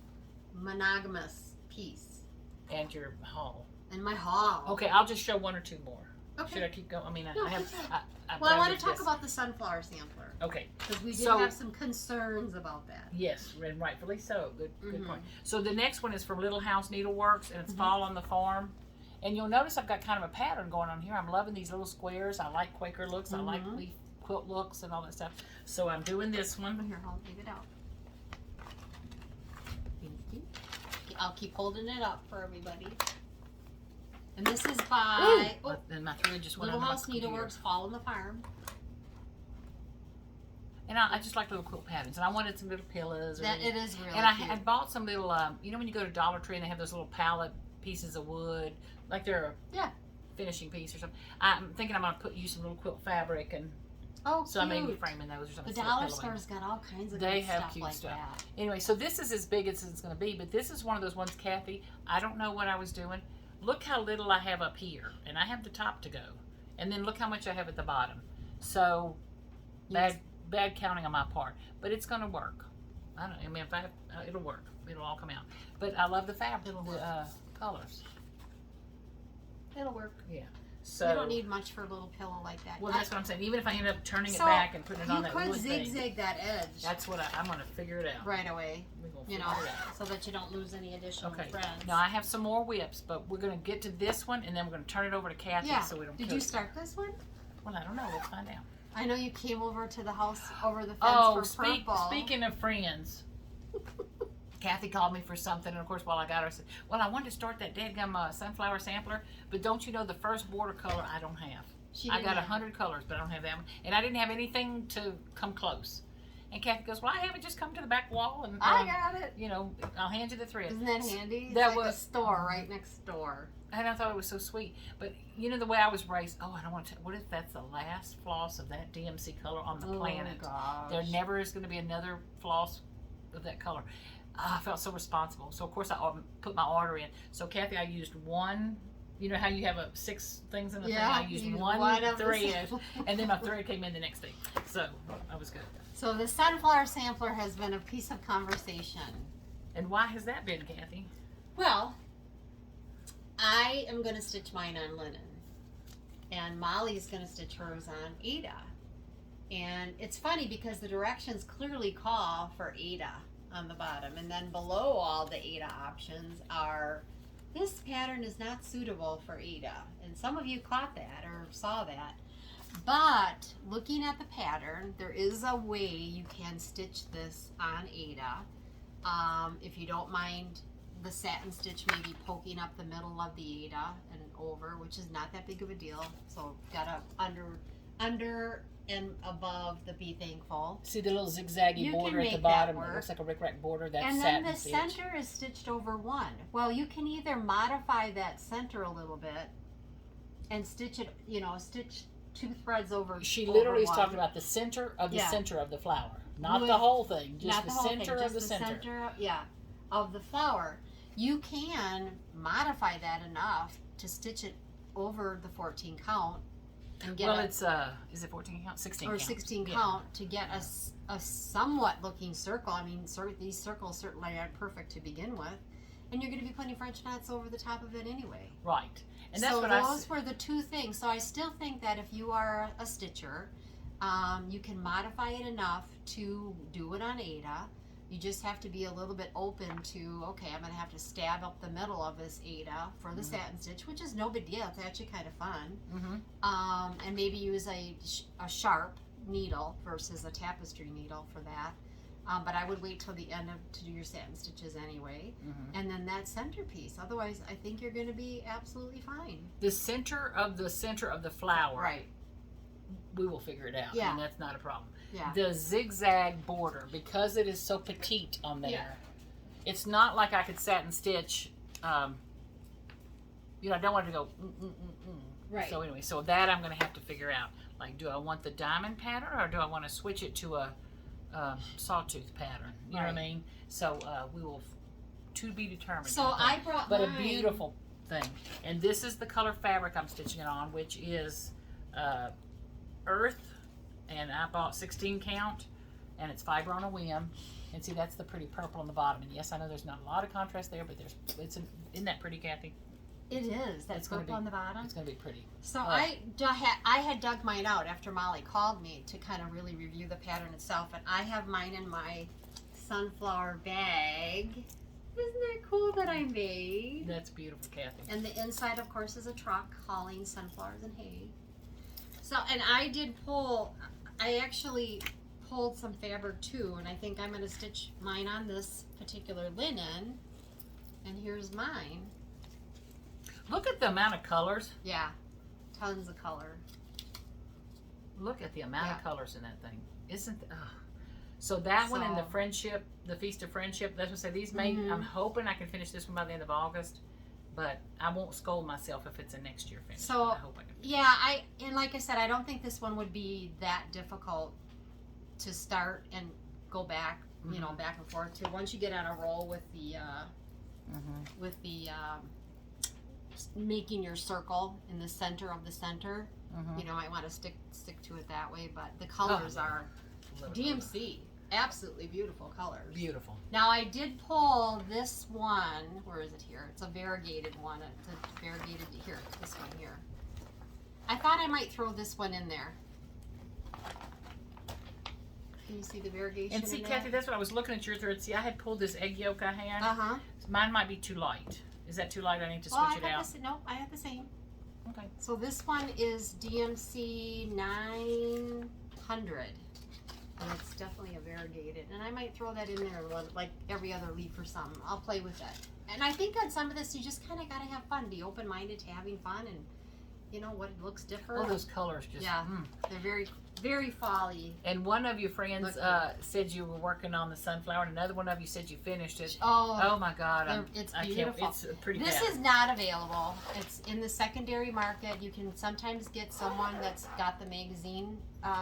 monogamous piece And your haul. in my haul. Okay, I'll just show one or two more. Okay. Should I keep going? I mean, No, I have. keep going. I Well, I want browsed to talk this. about the sunflower sampler Okay. because we did So- have some concerns about that. Yes, and rightfully so. Good Mhm. point. So the next one is from Little House Needleworks, and it's Mhm. Fall on the Farm. And you'll notice I've got kind of a pattern going on here. I'm loving these little squares. I like Quaker looks. I like Mhm. leaf quilt looks and all that stuff. So I'm doing this one. Here, I'll leave it out. I'll keep holding it up for everybody. And this is by And my thread just went Little on my House computer. Needleworks, Fall on the Farm. And I just like little quilt patterns. And I wanted some little pillows. Or That little- it is really and I cute. had bought some little, you know when you go to Dollar Tree and they have those little pallet pieces of wood, like they're a Yeah. finishing piece or something. I'm thinking I'm going to use some little quilt fabric, and Oh, so I may be cute. framing those or The something. dollar instead of pillowing. store's got all kinds of They good have stuff cute like stuff. that. Anyway, so this is as big as it's going to be, but this is one of those ones, Kathy, I don't know what I was doing. Look how little I have up here, and I have the top to go. And then look how much I have at the bottom. So, Yes. bad counting on my part. But it's going to work. I don't. I mean, if I have, it'll work. It'll all come out. But I love the fabric, It'll the work. colors. It'll work. Yeah. So You don't need much for a little pillow like that. well, that's what I'm saying. Even if I end up turning So, it back and putting it on you that could wood thing, zigzag that edge that's what I'm going to figure it out. right away, We're going to you figure know, it out. so that you don't lose any additional Okay. threads. Now I have some more whips, but we're going to get to this one, and then we're going to turn it over to Kathy Yeah. so we don't. Did cook you it. start this one? Well, I don't know. Let's find out. I know you came over to the house over the fence Oh, for purple. speaking of friends, Kathy called me for something, and of course, while I got her, I said, "Well, I wanted to start that dadgum sunflower sampler, but don't you know the first border color I don't have? She I didn't got have- 100 colors, but I don't have that one, and I didn't have anything to come close." And Kathy goes, "Well, I have it. Just come to the back wall, and I got it. you know, I'll hand you the thread." Isn't that handy? It's That like was- a store right next door. And I thought it was so sweet. But you know the way I was raised, oh, I don't want to, what if that's the last floss of that DMC color on the planet? Oh, gosh. There never is going to be another floss of that color. I felt so responsible. So, of course, I put my order in. So, Kathy, I used one, you know how you have 6 things in the Yeah, thing? I used you one of the thread, sample. and then my thread came in the next day. So, I was good. So the sunflower sampler has been a piece of conversation. And why has that been, Kathy? Well, I am going to stitch mine on linen, and Molly's going to stitch hers on Ada. And it's funny because the directions clearly call for Ada on the bottom, and then below all the Ada options are, this pattern is not suitable for Ada. And some of you caught that or saw that. But looking at the pattern, there is a way you can stitch this on Ada. If you don't mind the satin stitch maybe poking up the middle of the Ada and over, which is not that big of a deal. So gotta under and above the Be Thankful. See the little zigzaggy You border can at the make bottom? that It work. looks like a rickrack border. That's And then satin the stitch. center is stitched over one. Well, you can either modify that center a little bit and stitch it, stitch 2 threads over. She over literally is one. talking about the center of the Yeah. center of the flower, not With- the whole thing, just Not the whole center thing, of the just center. of the flower. You can modify that enough to stitch it over the 14 count and get Well, a, it's is it 14 count, 16 or count? 16 Yeah. count to get a somewhat looking circle. I mean, these circles certainly aren't perfect to begin with, and you're going to be putting French knots over the top of it anyway. Right, and that's so what those were the 2 things. So I still think that if you are a stitcher, you can modify it enough to do it on Ada. You just have to be a little bit open to, okay, I'm going to have to stab up the middle of this Ada for the satin stitch, which is no big deal. It's actually kind of fun. Mm-hmm. And maybe use a sharp needle versus a tapestry needle for that. But I would wait till the end to do your satin stitches anyway. Mm-hmm. And then that centerpiece. Otherwise, I think you're going to be absolutely fine. The center of the flower, Right. we will figure it out. Yeah. And that's not a problem. Yeah. The zigzag border, because it is so petite on there, Yeah. it's not like I could satin stitch. You know, I don't want it to go. Right. So anyway, so that I'm going to have to figure out. Like, do I want the diamond pattern or do I want to switch it to a sawtooth pattern? You know what I mean? So we will, to be determined. So I brought but mine. A beautiful thing. And this is the color fabric I'm stitching it on, which is earth, and I bought 16 count, and it's fiber on a whim. And see, that's the pretty purple on the bottom. And yes, I know there's not a lot of contrast there, but isn't that pretty, Kathy? It is. That's purple on the bottom. It's going to be pretty. So I had dug mine out after Molly called me to kind of really review the pattern itself, and I have mine in my sunflower bag. Isn't that cool that I made? That's beautiful, Kathy. And the inside, of course, is a truck hauling sunflowers and hay. So, and I actually pulled some fabric too, and I think I'm going to stitch mine on this particular linen. And here's mine. Look at the amount of colors. Yeah, tons of color. Look at the amount of colors in that thing. So that one and the friendship, the Feast of Friendship, that's what I say, these may, I'm hoping I can finish this one by the end of August, but I won't scold myself if it's a next year finish. So, I hope I can. Yeah, and like I said, I don't think this one would be that difficult to start and go back, you know, back and forth to. Once you get on a roll with the, making your circle in the center of the center, you know, I want to stick to it that way, but the colors are DMC. Absolutely beautiful colors. Beautiful. Now I did pull this one. Where is it here? It's a variegated one. It's a variegated here. This one here. I thought I might throw this one in there. Can you see the variegation? And see, Kathy, that's what I was looking at your thread. See, I had pulled this egg yolk I had. Mine might be too light. Is that too light? I need to switch it out. No, I have the same. Okay. So this one is DMC 900. And it's definitely a variegated. And I might throw that in there like every other leaf or something. I'll play with that. And I think on some of this, you just kind of got to have fun. Be open-minded to having fun and, you know, what looks different. All those colors just... Yeah, they're very, very fall-y. And one of your friends said you were working on the sunflower, and another one of you said you finished it. Oh my God. it's beautiful. It's pretty This bad. is not available. It's in the secondary market. You can sometimes get someone that's got the magazine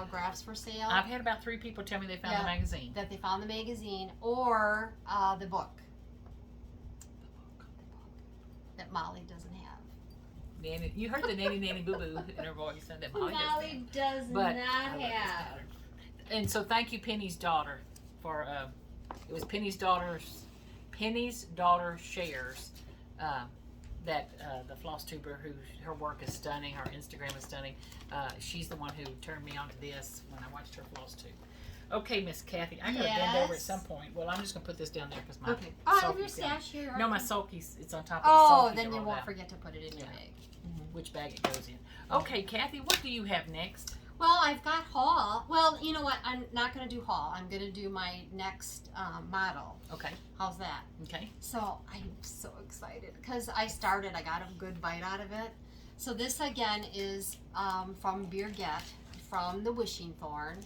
graphs for sale. I've had about 3 people tell me they found the magazine. That they found the magazine or the book. That Molly doesn't have. Nanny, you heard the nanny boo boo in her voice. That Molly does not have. And so thank you, Penny's daughter, for it was Penny's daughter shares that the Flosstuber, who her work is stunning, her Instagram is stunning. She's the one who turned me on to this when I watched her Flosstube. Okay, Miss Kathy, I gotta bend over at some point. Well, I'm just gonna put this down there because my your stash here. No, my sulky's it's on top of the sulky. Oh, then you won't forget to put it in your bag. Which bag it goes in. Okay, Kathy, what do you have next? Well, I've got haul. Well, you know what? I'm not going to do haul. I'm going to do my next model. Okay. How's that? Okay. So I'm so excited because I got a good bite out of it. So this again is from Birgit from the Wishing Thorn.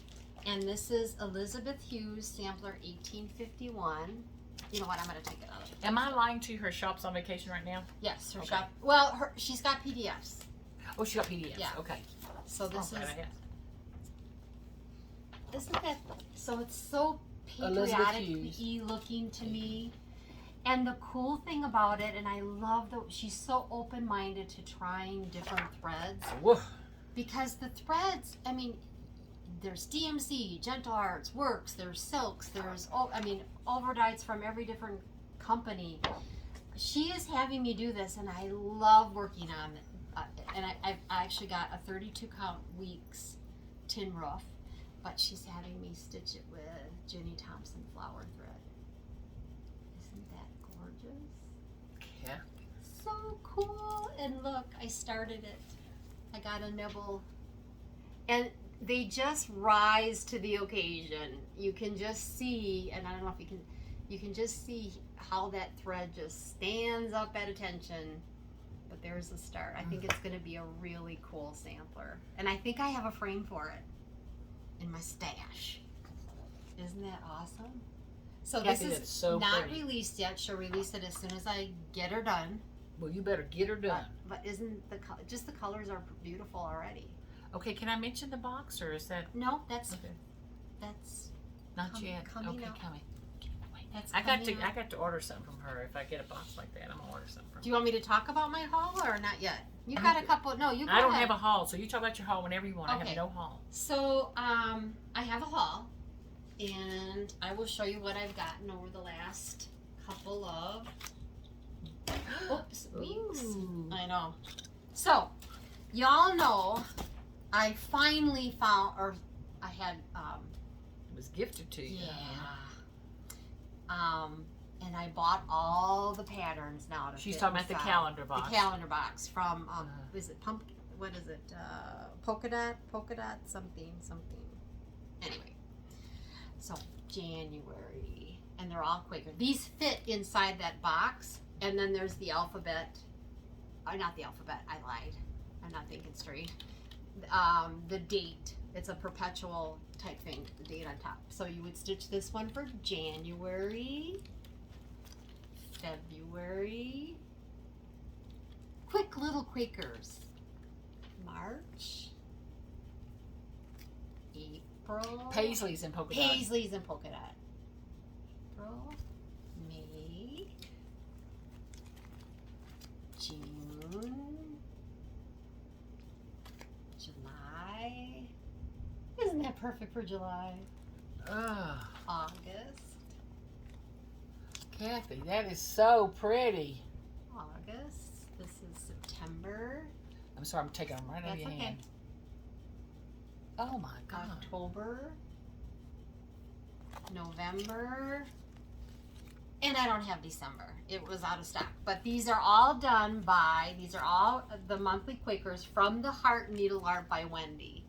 And this is Elizabeth Hughes Sampler 1851. You know what? I'm going to take it out of it. Am I lying to you? Her shop's on vacation right now? Yes, her shop. Well, she's got PDFs. Oh, she got PDFs. Yeah. Okay. So this isn't that? So it's so patriotic-y looking to me. And the cool thing about it, and I love that she's so open-minded to trying different threads. Woof. Because the threads, I mean, there's DMC, Gentle Arts, Works, there's silks, there's, overdyes from every different company. She is having me do this, and I love working on it. And I actually got a 32 count weeks tin roof, but she's having me stitch it with Jenny Thompson flower thread. Isn't that gorgeous? Yeah. So cool. And look, I started it. I got a nibble. And they just rise to the occasion. You can just see, and I don't know if you can just see how that thread just stands up at attention. But there's the start. I think it's going to be a really cool sampler. And I think I have a frame for it in my stash. Isn't that awesome? So Kathy, this that's is so not pretty. released yet. She'll release it as soon as I get her done. Well, you better get her done. But isn't just the colors are beautiful already? Okay, can I mention the box, or is that No, that's okay? Not yet. coming Okay, out. coming. Wait. That's I got coming to. I out. got to order something from her. If I get a box like that, I'm gonna order something from Do you want me to talk about my haul or not yet? You've I got mean, a couple. No, you. her. I don't have a haul, so you talk about your haul whenever you want. I Okay. have no haul. So I have a haul, and I will show you what I've gotten over the last couple of weeks. Ooh. I know. So y'all know, I finally found, or I had. It was gifted to you. And I bought all the patterns now. She's fit talking about the inside. calendar box. The calendar box from, is it pumpkin? What is it? Polka dot, something. Anyway, so January, and they're all Quaker. These fit inside that box, and then there's the alphabet. Not the alphabet. I lied. I'm not thinking straight. The date. It's a perpetual type thing. The date on top. So you would stitch this one for January. February. Quick little Quakers. March. April. Paisleys and polka dot. Paisleys and polka dot. April. May. June. July. Isn't that perfect for July? Ugh. August. Kathy, that is so pretty. August. This is September. I'm sorry, I'm taking them right out of That's your okay. hand. Oh my God. October. November. And I don't have December. It was out of stock. But these are all done by, these are all the monthly Quakers from the Heart Needle Art by Wendy.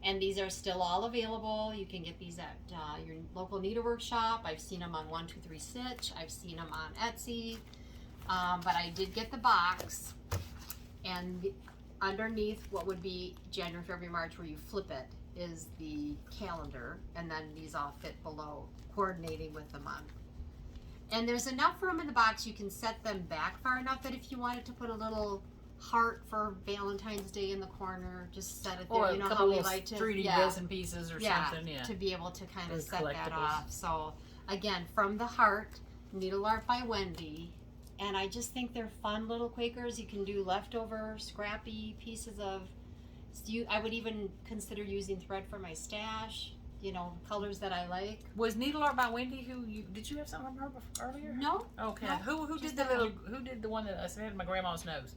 And these are still all available. You can get these at your local Needleworks shop. I've seen them on 123 Stitch. I've seen them on Etsy. But I did get the box. And underneath what would be January, February, March, where you flip it, is the calendar. And then these all fit below, coordinating with the month. And there's enough room in the box, you can set them back far enough that if you wanted to put a little heart for Valentine's Day in the corner, just set it there. Or You a know couple how we of like to 3D resin pieces or something. Yeah. to be able to kind Or of set that collectibles. off. So again, from the Heart, Needle Art by Wendy. And I just think they're fun little Quakers. You can do leftover scrappy pieces of, I would even consider using thread for my stash, you know, colors that I like. Was Needle Art by Wendy? Did you have something from her earlier? No. Okay. No, Who just did the that little? Who did the one that I said my grandma's nose?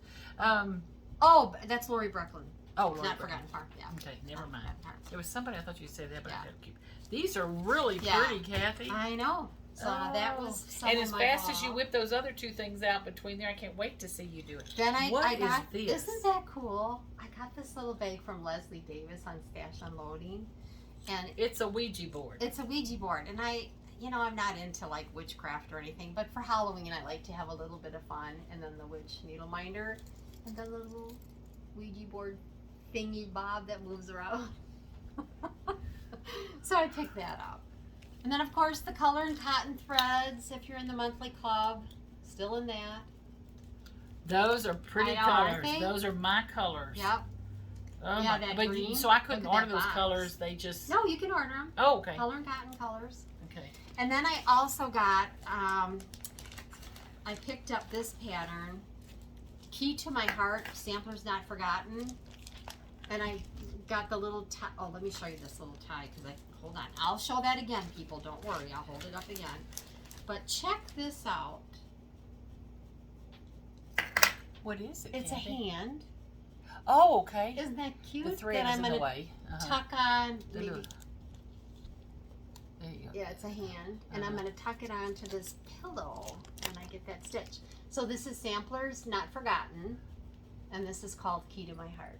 Oh, that's Lori Brooklyn. Oh, Lord, Not Forgotten Farm. Yeah. Okay, never Not mind. Forgotten Farm. There was somebody I thought you said that, but Yeah. I had to keep. These are really Yeah. pretty, Kathy. I know. So that was some and of as my fast as you haul. whip those other two things out between there, I can't wait to see you do it. Then What I is got, this? Isn't that cool? I got this little bag from Leslie Davis on Stash Unloading. And It's a Ouija board. it's a Ouija board. And I'm not into like witchcraft or anything, but for Halloween I like to have a little bit of fun. And then the witch needle minder and the little Ouija board thingy bob that moves around. So I picked that up. And then of course the color and cotton threads, if you're in the monthly club, still in that. Those are pretty I know, aren't colors. they? Those are my colors. Yep. Oh Yeah, my, that but green. so I couldn't Look at order that those box. colors. They just. No, you can order them. Oh, okay. Color and cotton colors. Okay. And then I also got, I picked up this pattern, Key to My Heart, Samplers Not Forgotten. And I got the little tie. Oh, let me show you this little tie because hold on. I'll show that again, people. Don't worry. I'll hold it up again. But check this out. What is it? It's a Kathy? hand. Oh, okay. Isn't that cute? The thread that is I'm in the gonna way. Uh-huh. tuck on. The Maybe. little- There you go. Yeah, it's a hand, and I'm Uh-huh. going to tuck it onto this pillow, and I get that stitch. So this is Samplers Not Forgotten, and this is called Key to My Heart.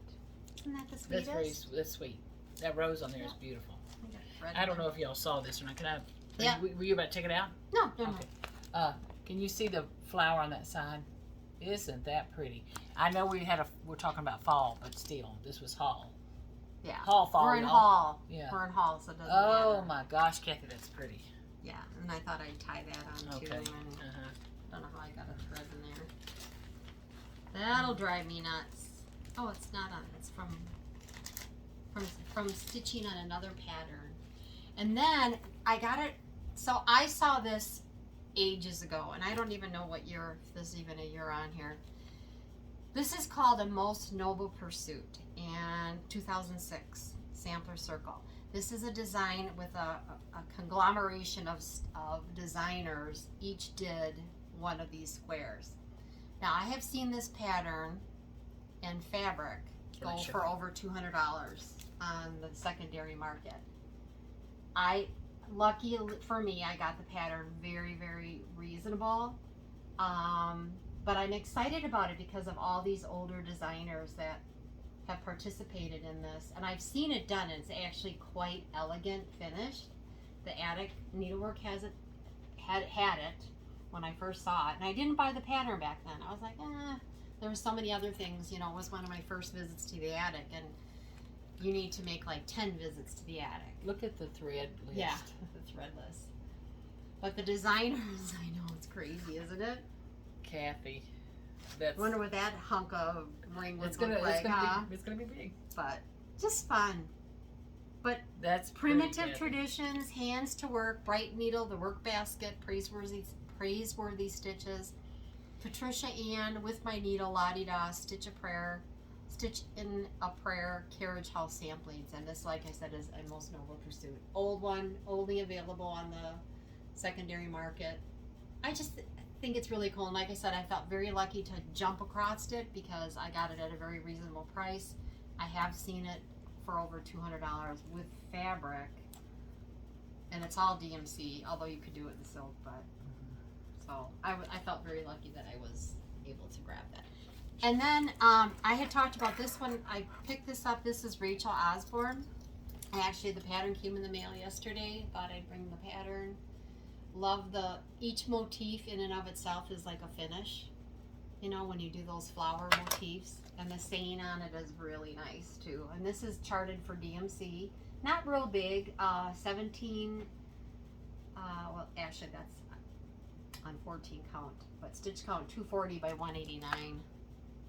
Isn't that the That's sweetest? that's sweet. That rose on there is beautiful. got thread I don't in know if y'all saw this or not. Can I? Yeah. Were you about to take it out? No, no, Okay. Can you see the flower on that side? Isn't that pretty? I know we're talking about fall, but still, this was fall. Yeah. Fall, We're in y'all. Hall. Yeah. We're in Hall, so it doesn't Oh matter. my gosh, Kathy, that's pretty. Yeah, and I thought I'd tie that on too. Okay. And Uh-huh. I don't know how I got a thread in there. That'll drive me nuts. Oh, it's not on. It's from stitching on another pattern. And then I got it. So I saw this ages ago, and I don't even know what year. If there's even a year on here. This is called A Most Noble Pursuit, and 2006 Sampler Circle. This is a design with a conglomeration of designers. Each did one of these squares. Now I have seen this pattern in fabric go for over $200 on the secondary market. Lucky for me, I got the pattern very, very reasonable. But I'm excited about it because of all these older designers that have participated in this, and I've seen it done. And it's actually quite elegant finished. The Attic Needlework had it when I first saw it, and I didn't buy the pattern back then. I was like, there were so many other things, you know. It was one of my first visits to the attic, and you need to make like 10 visits to the attic. Look at the thread list. Yeah, the thread list. But the designers, I know, it's crazy, isn't it? Kathy. I wonder what that hunk of ring would It's gonna look like, it's gonna be big. But just fun. But That's primitive pretty, Kathy. traditions, hands to work, bright needle, the work basket, praiseworthy stitches. Patricia Ann with my needle, la-di-da, stitch in a prayer, carriage house samplings. And this, like I said, is A Most Noble Pursuit. Old one, only available on the secondary market. I just think it's really cool, and like I said, I felt very lucky to jump across it because I got it at a very reasonable price. I have seen it for over $200 with fabric, and it's all DMC, although you could do it in silk. But so I felt very lucky that I was able to grab that. And then I had talked about this one. I picked this up. This is Rachel Osborne. Actually, the pattern came in the mail yesterday. Thought I'd bring the pattern. Love each motif in and of itself is like a finish, you know, when you do those flower motifs, and the saying on it is really nice too. And this is charted for DMC, not real big, 17, well actually that's on 14 count, but stitch count 240 by 189.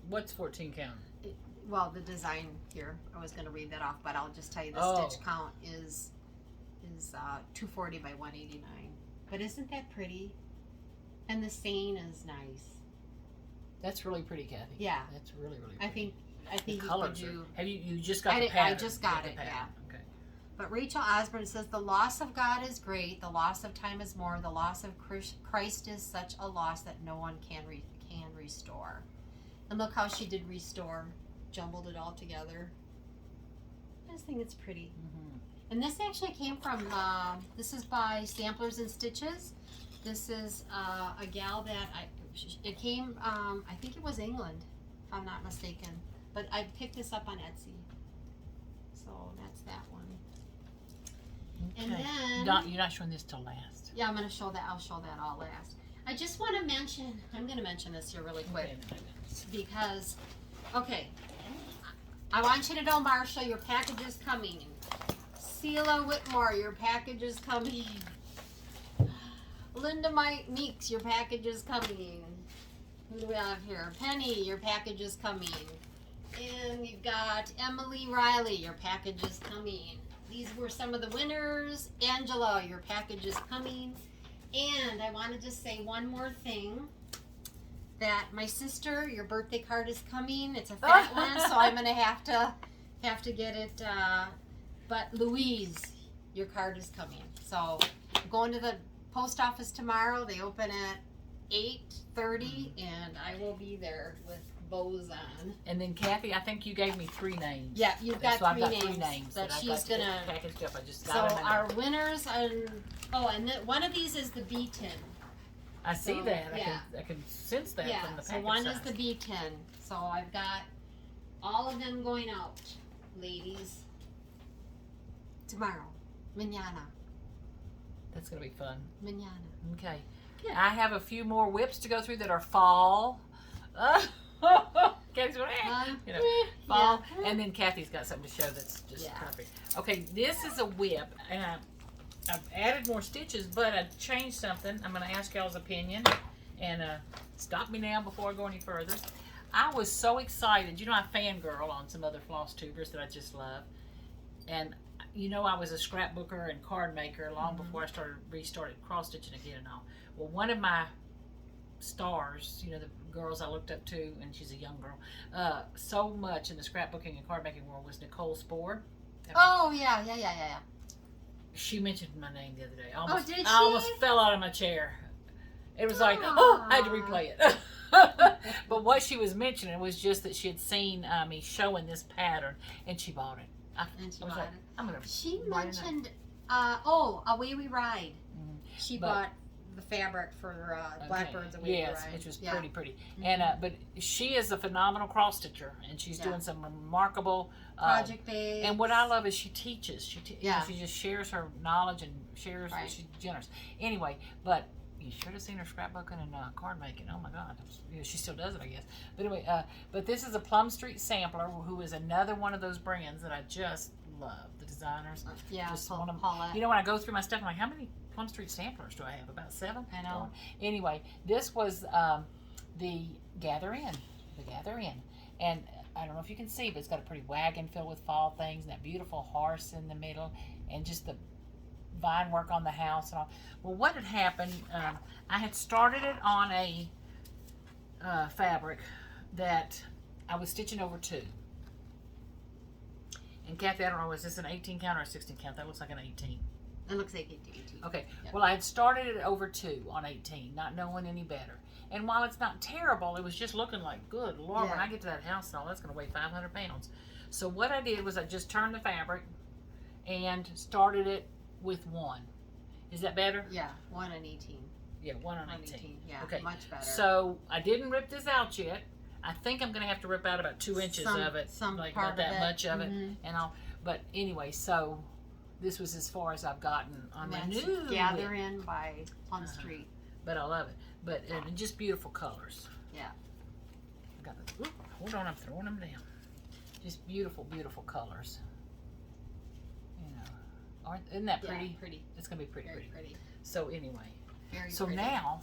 What's 14 count? Well, the design here, I was going to read that off, but I'll just tell you the stitch count is 240 by 189. But isn't that pretty? And the saying is nice. That's really pretty, Kathy. Yeah. That's really, really pretty. I think the you colors could do. Have you just got the pattern? I just got it, yeah. Okay. But Rachel Osborne says, the loss of God is great, the loss of time is more, the loss of Christ is such a loss that no one can restore. And look how she did restore, jumbled it all together. I just think it's pretty. Mm-hmm. And this actually came from, this is by Samplers and Stitches. This is a gal that it came, I think it was England, if I'm not mistaken. But I picked this up on Etsy. So that's that one. Okay. And then, You're not showing this till last. yeah, I'm going to show that. I'll show that all last. I just want to mention, I'm going to mention this here really quick. Okay. Because, okay, I want you to know, Marshall, your package is coming. Sheila Whitmore, your package is coming. Linda Meeks, your package is coming. Who do we have here? Penny, your package is coming. And you've got Emily Riley, your package is coming. These were some of the winners. Angela, your package is coming. And I wanted to say one more thing. That my sister, your birthday card is coming. It's a fat one, so I'm gonna have to get it. But Louise, your card is coming. So I'm going to the post office tomorrow. They open at 8:30, and I will be there with bows on. And then Kathy, I think you gave me 3 names. Yeah, you've got, so three, I've got names 3 names that I've she's got to gonna get packaged up. I just So got them in our there. winners and one of these is the B10. I see so, that. yeah. I can sense that Yeah, from the so package one size. is the B10. So I've got all of them going out, ladies. Tomorrow. Mañana. That's gonna be fun. Mañana. Okay. Yeah. I have a few more whips to go through that are fall. Kathy's going, you know, fall. Yeah. And then Kathy's got something to show that's just Yeah. perfect. Okay, this is a whip. I've added more stitches, but I've changed something. I'm going to ask y'all's opinion, and stop me now before I go any further. I was so excited. You know, I fangirl on some other floss tubers that I just love. And, you know, I was a scrapbooker and card maker long before I restarted cross-stitching again and all. Well, one of my stars, you know, the girls I looked up to, and she's a young girl, so much in the scrapbooking and card making world was Nicole Spore. Oh, yeah. She mentioned my name the other day. Did she? I almost fell out of my chair. It was like, I had to replay it. But what she was mentioning was just that she had seen me showing this pattern, and she bought it. She mentioned, Away We Ride. She bought the fabric for Blackbird's Away We Ride. Yes, which was pretty. And but she is a phenomenal cross stitcher, and she's doing some remarkable project based. And what I love is she teaches. She just shares her knowledge and shares. She's generous. Anyway, but you should have seen her scrapbooking and card making. Oh my God, she still does it, I guess. But anyway, but this is a Plum Street sampler, who is another one of those brands that I just love. The designers, just one of them. You know, when I go through my stuff, I'm like, how many Plum Street samplers do I have? About 7. I know. Anyway, this was the Gather In, and I don't know if you can see, but it's got a pretty wagon filled with fall things, and that beautiful horse in the middle, and just the vine work on the house and all. Well, what had happened, I had started it on a fabric that I was stitching over 2. And Kathy, I don't know, is this an 18 count or a 16 count? That looks like an 18. It looks like 18. Okay, well, I had started it over 2 on 18, not knowing any better. And while it's not terrible, it was just looking like, good Lord, when I get to that house and all, that's going to weigh 500 pounds. So what I did was I just turned the fabric and started it with 1. Is that better? Yeah, 1 on 18. Yeah, 1 on 18. Yeah, okay. Much better. So I didn't rip this out yet. I think I'm going to have to rip out about 2 inches of it. Like not that much of it. And all. But anyway, so this was as far as I've gotten on my new Gather In by Plum Street. But I love it. But just beautiful colors. Yeah. I got the, hold on, I'm throwing them down. Just beautiful, beautiful colors. You know, isn't that pretty? Yeah, pretty. It's gonna be pretty. Pretty. So anyway, pretty. Now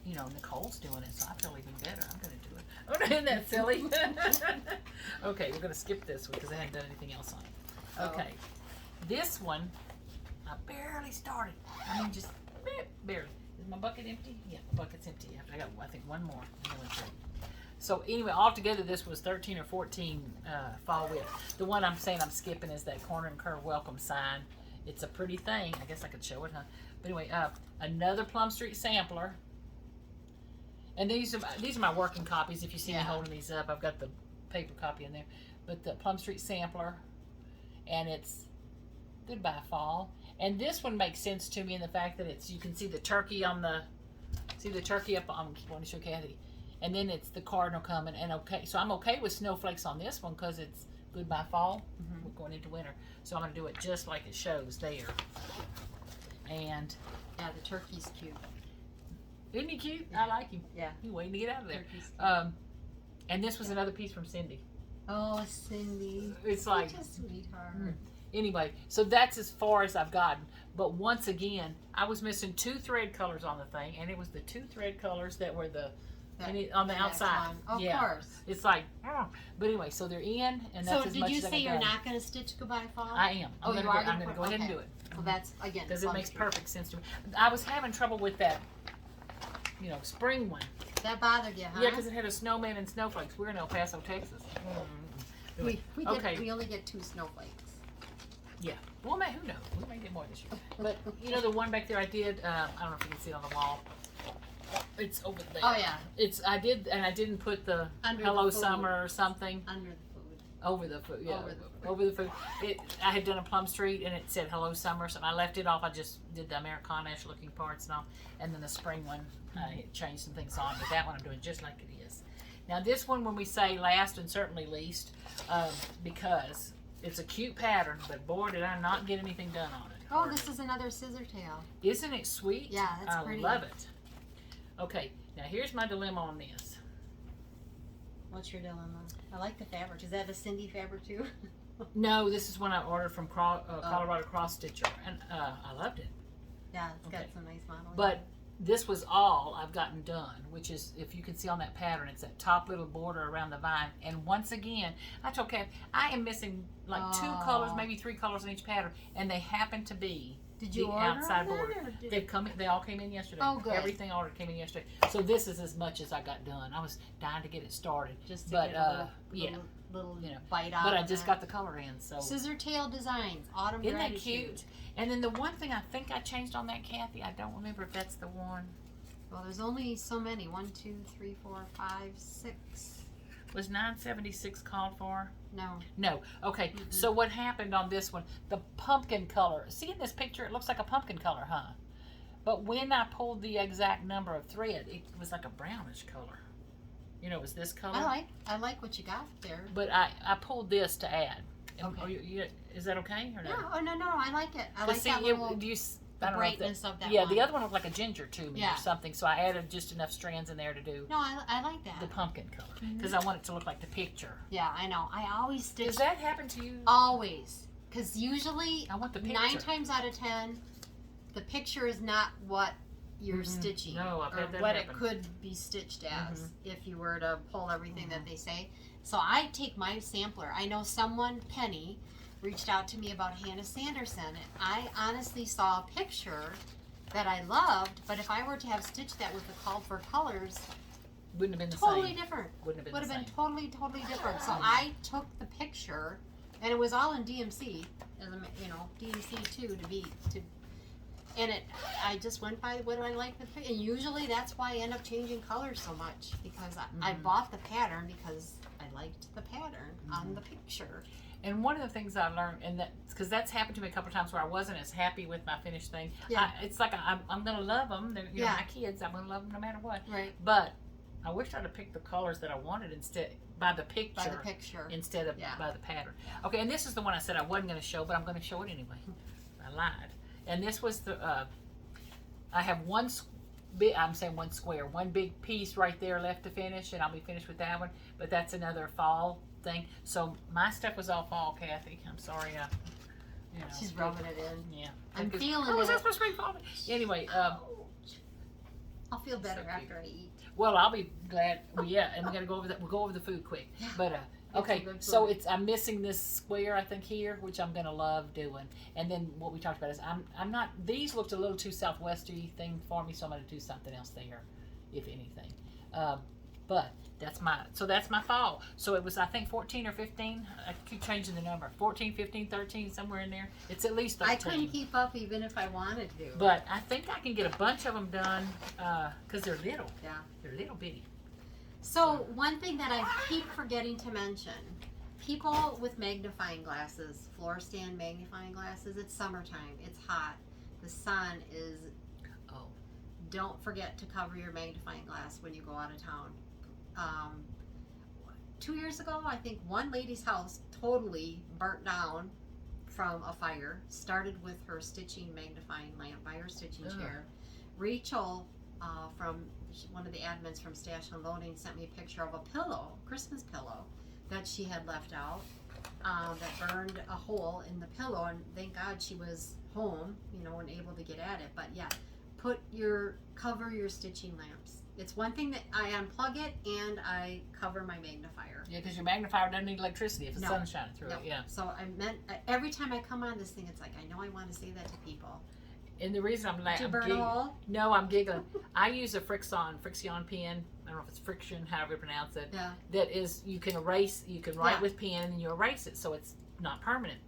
you know, Nicole's doing it, so I feel even better. I'm gonna do it. Oh, isn't that silly? Okay, we're gonna skip this one because I hadn't done anything else on it. Okay, this one I barely started. I mean, just barely. Is my bucket empty? Yeah, my bucket's empty. I got, I think, 1 more. So anyway, altogether this was 13 or 14 fall width. The one I'm saying I'm skipping is that corner and curve welcome sign. It's a pretty thing. I guess I could show it, huh? But anyway, another Plum Street sampler. And these are my working copies. If you see me holding these up, I've got the paper copy in there. But the Plum Street sampler, and it's Goodbye Fall. And this one makes sense to me in the fact that it's, you can see the turkey on the, up on, I want to show Kathy. And then it's the cardinal coming, and so I'm okay with snowflakes on this one because it's Goodbye Fall. We're going into winter. So I'm going to do it just like it shows there. And yeah, the turkey's cute. Isn't he cute? I like him. Yeah. He's waiting to get out of there. And this was another piece from Cindy. Oh, Cindy. It's like, such a sweetheart. Anyway, so that's as far as I've gotten. But once again, I was missing 2 thread colors on the thing, and it was the 2 thread colors that were on the outside. Of course. It's like, but anyway, so they're in, and that's as much as I can. So did you say you're not going to stitch Goodbye Fall? I am. I'm going to go ahead and do it. Well, that's, again, because it makes perfect sense to me. I was having trouble with that, you know, spring one. That bothered you, huh? Yeah, because it had a snowman and snowflakes. We're in El Paso, Texas. We only get 2 snowflakes. Yeah. Well, who knows? We may get more this year. But, you know, the one back there I did, I don't know if you can see it on the wall. It's over there. Oh, yeah. I didn't put the Under Hello the food. Summer or something. Under the food. Over the food, yeah. Over the food. I had done a Plum Street, and it said Hello Summer, so I left it off. I just did the Americana-ish looking parts and all. And then the spring one, I changed some things on. But that one I'm doing just like it is. Now, this one, when we say last and certainly least, because it's a cute pattern, but boy, did I not get anything done on it. Oh, this is another ScissorTail. Isn't it sweet? Yeah, that's pretty. I love it. Okay, now here's my dilemma on this. What's your dilemma? I like the fabric. Is that a Cindy fabric too? No, this is one I ordered from Colorado Cross Stitcher, and I loved it. Yeah, it's got Okay. some nice modeling. But this was all I've gotten done, which is, if you can see on that pattern, it's that top little border around the vine. And once again, I told Kathy, I am missing like 2 colors, maybe 3 colors in each pattern, and they happen to be did you the order outside them border. then, or did- They've come. They all came in yesterday. Oh, good. Everything I ordered came in yesterday. So this is as much as I got done. I was dying to get it started, just to but get a yeah. little You know, bite out. But I of just that. got the color in. So ScissorTail Designs, Autumn isn't that Gratitude. cute? And then the one thing I think I changed on that, Kathy, I don't remember if that's the one. Well, there's only so many. 1, 2, 3, 4, 5, 6. Was 976 called for? No. No. Okay. Mm-mm. So what happened on this one? The pumpkin color. See in this picture, it looks like a pumpkin color, huh? But when I pulled the exact number of thread, it was like a brownish color. You know, it was this color. I like what you got there. But I pulled this to add. Okay. Are is that okay or no? Yeah. Oh no, I like it. I 'Cause like see, that little do you, the I don't know if brightness of that. yeah, one. the other one looked like a ginger to me Yeah. or something. So I added just enough strands in there to do No, I like that. the pumpkin color Mhm. because I want it to look like the picture. Yeah, I know. I always stitch. Does that happen to you? Always, because usually I want the picture. 9 times out of 10, the picture is not what you're Mhm. stitching No, I've or had that what happen. it could be stitched as Mhm. if you were to pull everything that they say. So I take my sampler. I know someone, Penny, reached out to me about Hannah Sanderson, and I honestly saw a picture that I loved, but if I were to have stitched that with the called for colors, Wouldn't have been the totally same. different. Wouldn't have been Would the have same. been totally different. So I took the picture, and it was all in DMC, as a, DMC too and I just went by what I like the pic, and usually that's why I end up changing colors so much, because I Mhm. bought the pattern because I liked the pattern on the picture. And one of the things I learned, and that because that's happened to me a couple of times where I wasn't as happy with my finished thing. Yeah. It's like I'm gonna love them. They're Yeah. my kids. I'm gonna love them no matter what. Right. But I wish I'd have picked the colors that I wanted instead by the picture. By the picture. Instead of Yeah. by the pattern. Okay, and this is the one I said I wasn't going to show, but I'm going to show it anyway. I lied. And this was the, I have one big piece right there left to finish, and I'll be finished with that one. But that's another fall thing. So my stuff was all fall, Kathy. I'm sorry. She's rubbing it in. Yeah. I'm Because- feeling Oh, is it. that supposed to be fall? Anyway, I'll feel better So after I eat. well, I'll be glad. Well, yeah, and we're gonna go over that. We'll go over the food quick. Yeah. But okay, some good so food. I'm missing this square I think here, which I'm gonna love doing. And then what we talked about is I'm not. These looked a little too southwesterly thing for me, so I'm gonna do something else there, if anything. But that's my fall. So it was I think 14 or 15. I keep changing the number. 14, 15, 13, somewhere in there. It's at least 13. I couldn't keep up even if I wanted to. But I think I can get a bunch of them done because they're little. Yeah. They're little bitty. So one thing that I keep forgetting to mention, people with magnifying glasses, floor stand magnifying glasses, it's summertime, it's hot, the sun is, Oh. don't forget to cover your magnifying glass when you go out of town. 2 years ago, I think one lady's house totally burnt down from a fire, started with her stitching magnifying lamp by her stitching Ugh. chair. Rachel from one of the admins from Stash Unloading sent me a picture of a pillow, Christmas pillow, that she had left out that burned a hole in the pillow, and thank God she was home, and able to get at it. But yeah, cover your stitching lamps. It's one thing that I unplug it and I cover my magnifier. Yeah, because your magnifier doesn't need electricity if the No. sun's shining through No. it. Yeah. So I meant every time I come on this thing, it's like I know I want to say that to people. And the reason I'm Did laughing, you burn a hole? no, I'm giggling. I use a Frixion pen. I don't know if it's friction, however you pronounce it. Yeah. That is, you can erase, you can write Yeah. with pen and you erase it, so it's not permanent.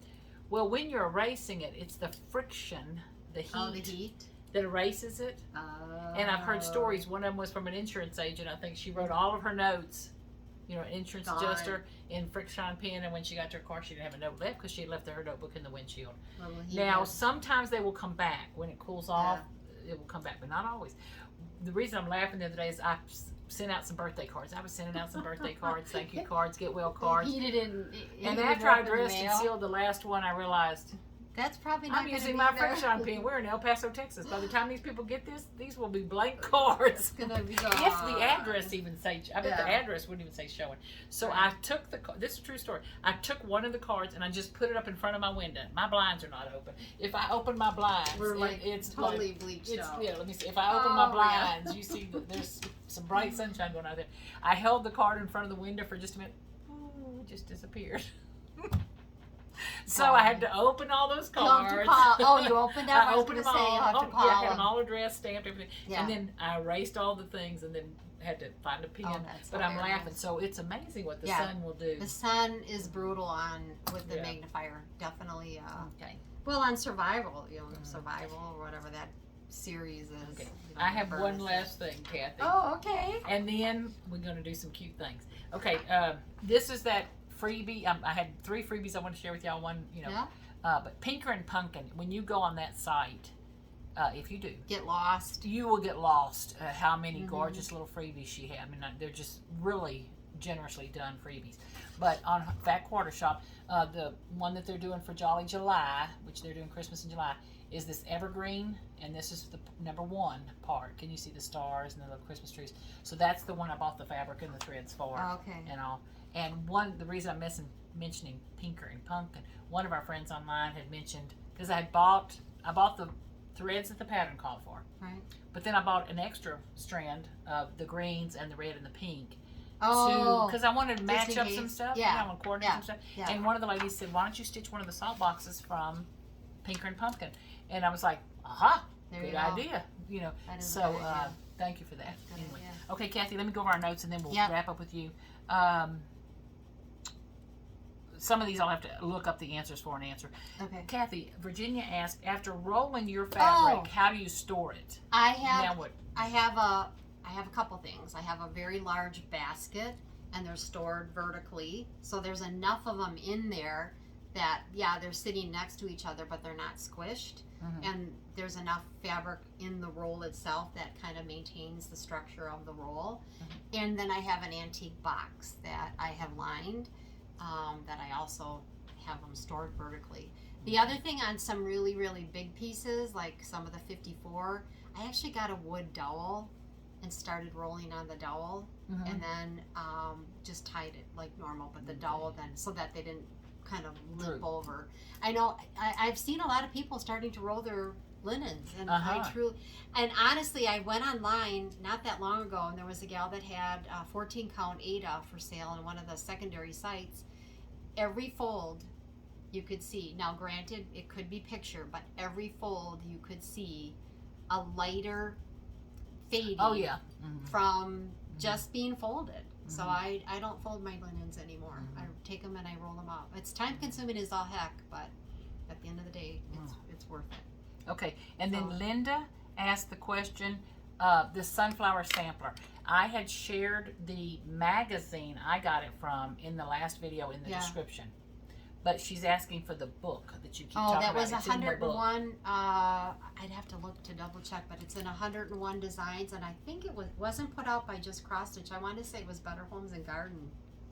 Well, when you're erasing it, it's the friction, the heat, Oh, the heat. that erases it. And I've heard stories. One of them was from an insurance agent. I think she wrote all of her notes, an insurance Gone. adjuster, in Frixion pen. And when she got to her car, she didn't have a note left because she had left her notebook in the windshield. Little heat Now, is- sometimes they will come back. When it cools off, it will come back, but not always. The reason I'm laughing the other day is I sent out some birthday cards. I was sending out some birthday cards, thank you cards, get well cards. Heated in. And after I dressed and sealed the last one, I realized, That's probably not I'm going to be using my there. Friction pen. We're in El Paso, Texas. By the time these people get this, these will be blank cards. It's going to be If the address even say, I bet the address wouldn't even say showing. So I took this is a true story. I took one of the cards and I just put it up in front of my window. My blinds are not open. If I open my blinds, it's totally like, bleached out. Yeah, let me see. If I open my blinds, you see that there's some bright sunshine going on there. I held the card in front of the window for just a minute. Ooh, it just disappeared. So I had to open all those cards. Oh, you opened them? I opened them all. Yeah, I had them all addressed, stamped, everything. Yeah. And then I erased all the things and then had to find a pen. But I'm laughing. So it's amazing what the sun will do. The sun is brutal with the magnifier. Definitely. Okay. Well, on survival, survival or whatever that series is. Okay. I have one last thing, Kathy. Oh, okay. And then we're going to do some cute things. Okay. This is that freebie. I had 3 freebies I want to share with y'all. One, but Pinker and Pumpkin, when you go on that site, if you do get lost, you will get lost. How many gorgeous little freebies she had. I mean, they're just really generously done freebies. But on Fat Quarter Shop, the one that they're doing for Jolly July, which they're doing Christmas in July, is this evergreen, and this is the number 1 part. Can you see the stars and the little Christmas trees? So that's the one I bought the fabric and the threads for. Okay. And all. And the reason I'm mentioning Pinker and Pumpkin, one of our friends online had mentioned, because I bought the threads that the pattern called for. Right. But then I bought an extra strand of the greens and the red and the pink. Oh. Because I wanted to match up some stuff. Yeah. I want to coordinate some stuff. Yeah. And one of the ladies said, why don't you stitch one of the salt boxes from Pinker and Pumpkin? And I was like, aha, good idea. So thank you for that. Anyway. Okay, Kathy, let me go over our notes and then we'll wrap up with you. Some of these I'll have to look up the answers for and answer. Okay. Kathy, Virginia asked, after rolling your fabric, how do you store it? I have a couple things. I have a very large basket, and they're stored vertically. So there's enough of them in there that, they're sitting next to each other, but they're not squished. And there's enough fabric in the roll itself that kind of maintains the structure of the roll. And then I have an antique box that I have lined, that I also have them stored vertically. The other thing on some really, really big pieces, like some of the 54, I actually got a wood dowel and started rolling on the dowel, and then just tied it like normal, but the dowel then, so that they didn't kind of limp over. I know I've seen a lot of people starting to roll their linens, and and honestly, I went online not that long ago, and there was a gal that had 14 count Ada for sale on one of the secondary sites. Every fold you could see, now granted it could be picture, but every fold you could see a lighter fading from just being folded. So I don't fold my linens anymore. I take them and I roll them up. It's time consuming as all heck, but at the end of the day, it's worth it. Okay, and then Linda asked the question, the sunflower sampler. I had shared the magazine I got it from in the last video in the description. But she's asking for the book that you keep talking about. Oh, that was 101. I'd have to look to double check, but it's in 101 designs, and I think it wasn't put out by Just Cross Stitch. I want to say it was Better Homes and Garden.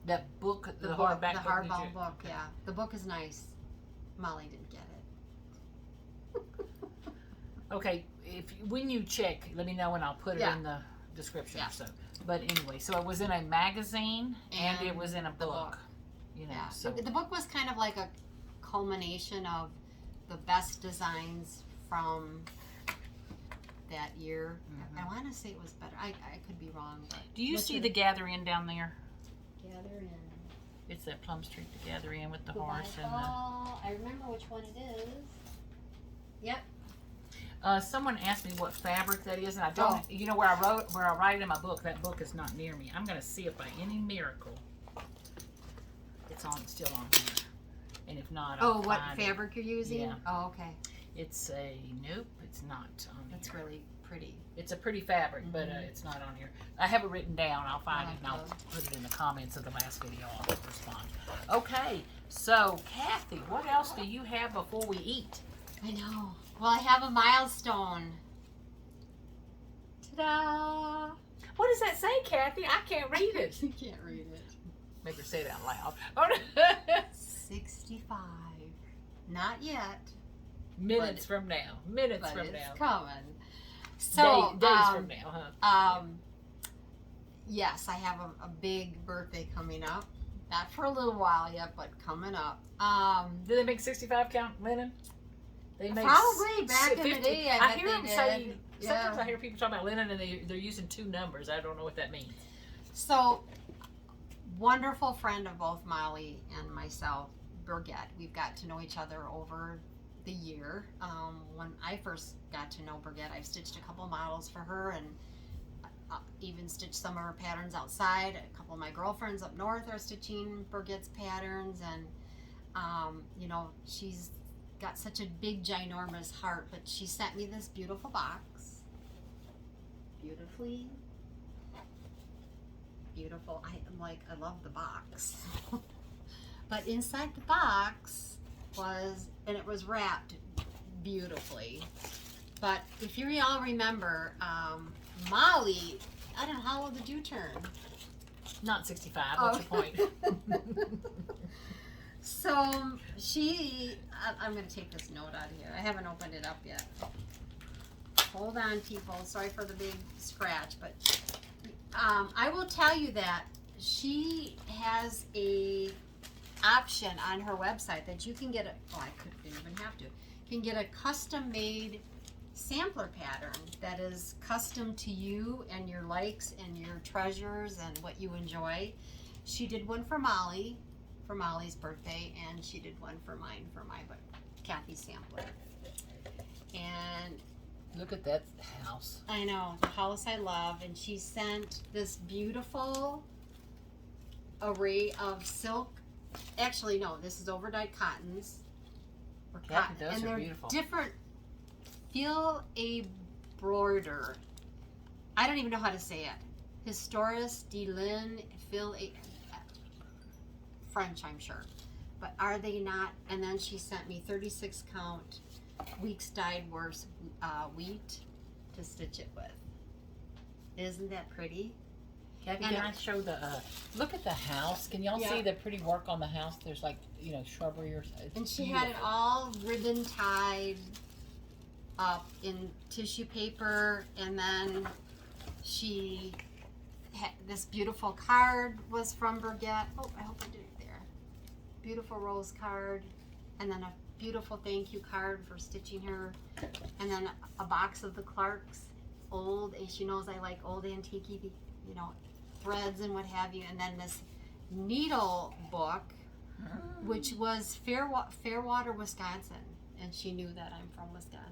That book, the hardbound book. Yeah, the book is nice. Molly didn't get it. Okay, when you check, let me know and I'll put it in the description. So, but anyway, so it was in a magazine and it was in a book. So the book was kind of like a culmination of the best designs from that year. I want to say it was better. I could be wrong. But do you see the Gather In down there? Gather In. It's that Plum Street to Gather In with the horse and the. I remember which one it is. Yep. Someone asked me what fabric that is, and I don't. You know where I write it in my book. That book is not near me. I'm going to see if by any miracle it's still on here, and if not, I'll what fabric you're using? Yeah. Oh, okay. It's nope. It's not on here. It's really pretty. It's a pretty fabric, but it's not on here. I have it written down. I'll find it and I'll put it in the comments of the last video. I'll respond. Okay, so Kathy, what else do you have before we eat? I know. Well, I have a milestone. Ta-da! What does that say, Kathy? I can't read it. You can't read it. Make her say it out loud. 65. Not yet. Minutes from now. Minutes but from it's now. coming. So Days from now, huh? Yes, I have a big birthday coming up. Not for a little while yet, but coming up. Do they make 65 count linen? They make Probably back in the day. I bet hear they them did. say. Yeah. Sometimes I hear people talking about linen and they're using 2 numbers. I don't know what that means. So, wonderful friend of both Molly and myself, Birgette. We've got to know each other over the year. When I first got to know Birgette, I've stitched a couple models for her and even stitched some of her patterns outside. A couple of my girlfriends up north are stitching Birgette's patterns, and you know, she's got such a big ginormous heart. But she sent me this beautiful box, beautiful. I'm like, I love the box. But inside the box was, and it was wrapped beautifully. But if you all remember, Molly, I don't know, how old did you turn? Not 65. What's your point? So I'm going to take this note out of here. I haven't opened it up yet. Hold on, people. Sorry for the big scratch, but I will tell you that she has a option on her website that you can get didn't even have to. You can get a custom made sampler pattern that is custom to you and your likes and your treasures and what you enjoy. She did one for Molly, for Molly's birthday, and she did one for mine, for my Kathy sampler. And look at that house. I know, the house I love, and she sent this beautiful array of silk. Actually, no, this is overdyed cottons. Or Kathy, cotton, those and are they're beautiful. different. Feel a broider. I don't even know how to say it. Historis de Lin, Phil a French, I'm sure. But are they not? And then she sent me 36 count weeks dyed worse wheat to stitch it with. Isn't that pretty? Kathy, And can I show the, look at the house. Can y'all Yeah. see the pretty work on the house? There's like, you know, shrubbery or something. And she had it all ribbon tied up in tissue paper, and then she had this beautiful card was from Birgette. Oh, I hope I did it there. Beautiful rose card, and then a beautiful thank you card for stitching her, and then a box of the Clarks old, and she knows I like old antique, you know, threads and what have you, and then this needle book, which was Fairwater, Wisconsin, and she knew that I'm from Wisconsin.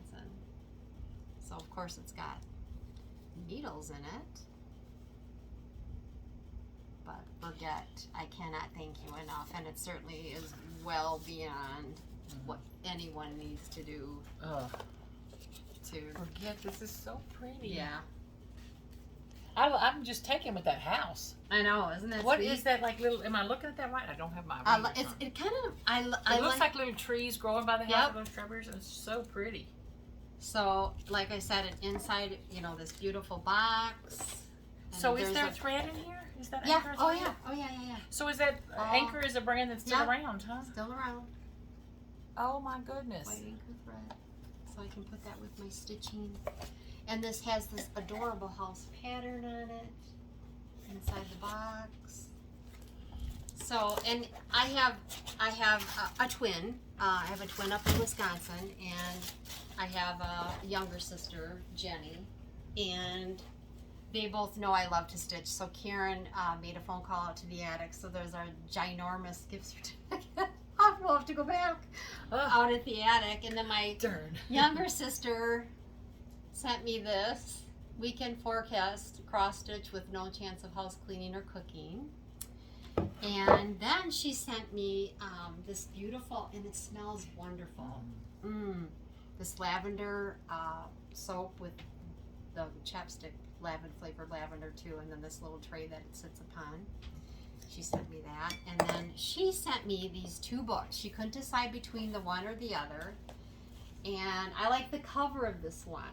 So of course it's got needles in it. But Birgette, I cannot thank you enough, and it certainly is well beyond what anyone needs to do to Forget, this is so pretty. yeah. I'm just taken with that house. I know, isn't that What sweet? is that like little? Am I looking at that right? I don't have my. It kind of I It looks like little trees growing by the house. Yep. Those strawberries, and it's so pretty. So like I said, inside, you know, this beautiful box. and So is there's there a- thread in here? Is that Yeah. Anchor? Oh yeah. Oh yeah. Yeah. Yeah. So is that Oh. Anchor is a brand that's still Yeah. around, huh? Still around. Oh my goodness. White anchor thread. So I can put that with my stitching. And this has this adorable house pattern on it inside the box. So, and I have a twin. I have a twin up in Wisconsin, and I have a younger sister, Jenny, and they both know I love to stitch. So Karen made a phone call out to the attic. So there's our ginormous gift certificate. We'll have to go back out at the attic. And then my Darn. younger sister sent me this weekend forecast cross stitch with no chance of house cleaning or cooking. And then she sent me this beautiful, and it smells wonderful. This lavender soap with the chapstick flavored lavender too, and then this little tray that it sits upon. She sent me that, and then she sent me these 2 books. She couldn't decide between the one or the other, and I like the cover of this one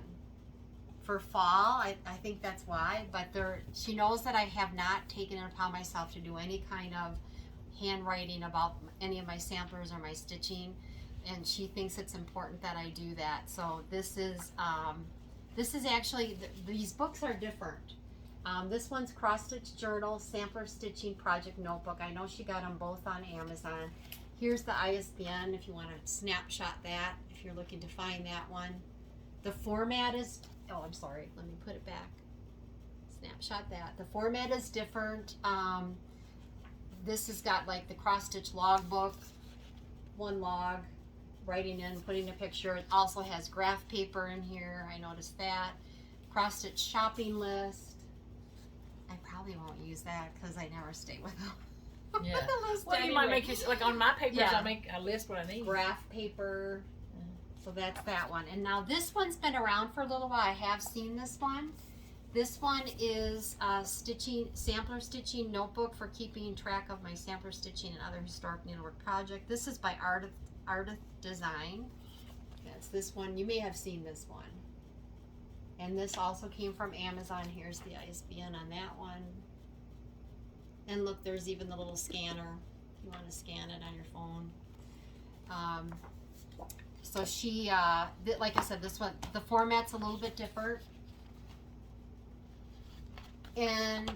for fall. I think that's why, but she knows that I have not taken it upon myself to do any kind of handwriting about any of my samplers or my stitching, and she thinks it's important that I do that. So this is actually, these books are different. This one's Cross Stitch Journal, Sampler Stitching Project Notebook. I know she got them both on Amazon. Here's the ISBN if you want to snapshot that, if you're looking to find that one. The format is, oh, I'm sorry, let me put it back. Snapshot that. The format is different. This has got like the cross stitch logbook, one log, writing in, putting a picture. It also has graph paper in here. I noticed that. Cross stitch shopping list. I probably won't use that because I never stay with them. Yeah. The list Well, you anyway. might make your, like on my papers, Yeah. I make a list what I need. Graph paper. So that's that one. And now this one's been around for a little while. I have seen this one. This one is sampler stitching notebook for keeping track of my sampler stitching and other historic needlework project. This is by Ardith Design. That's this one. You may have seen this one. And this also came from Amazon. Here's the ISBN on that one. And look, there's even the little scanner if you want to scan it on your phone. So she, like I said, this one, the format's a little bit different. And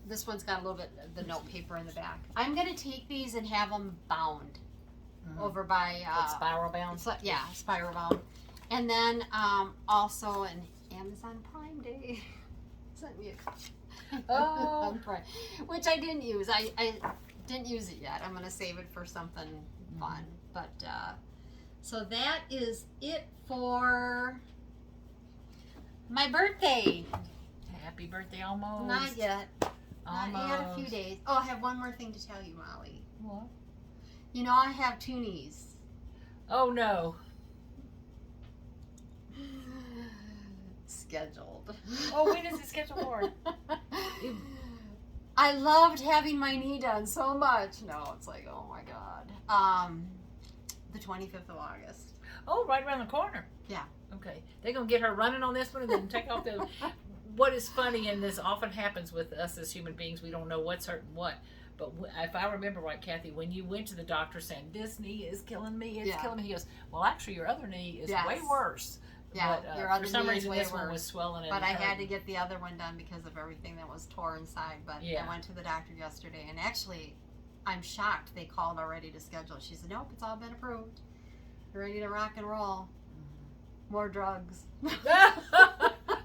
this one's got a little bit of the note paper in the back. I'm going to take these and have them bound over by... Like spiral bound? Yeah, spiral bound. And then also an Amazon Prime Day sent me a copy. Oh. Which I didn't use. I didn't use it yet. I'm going to save it for something fun. But, so that is it for my birthday. Happy birthday almost. Not yet. Almost. Not yet, a few days. Oh, I have one more thing to tell you, Molly. What? You know, I have two knees. Oh no. Scheduled. Oh, when is it scheduled for? I loved having my knee done so much. No, it's like, oh my God. The 25th of August. Oh, right around the corner. Yeah. Okay. They're going to get her running on this one and then take off the... What is funny, and this often happens with us as human beings, we don't know what's hurting what. But if I remember right, Kathy, when you went to the doctor saying, this knee is killing me, it's killing me, he goes, well, actually, your other knee is way worse. Yeah, but, your other for some knee reason, is way this one worse. was swelling and But I had hurting. to get the other one done because of everything that was tore inside. But I went to the doctor yesterday, and actually, I'm shocked they called already to schedule. She said, nope, it's all been approved. You're ready to rock and roll. More drugs.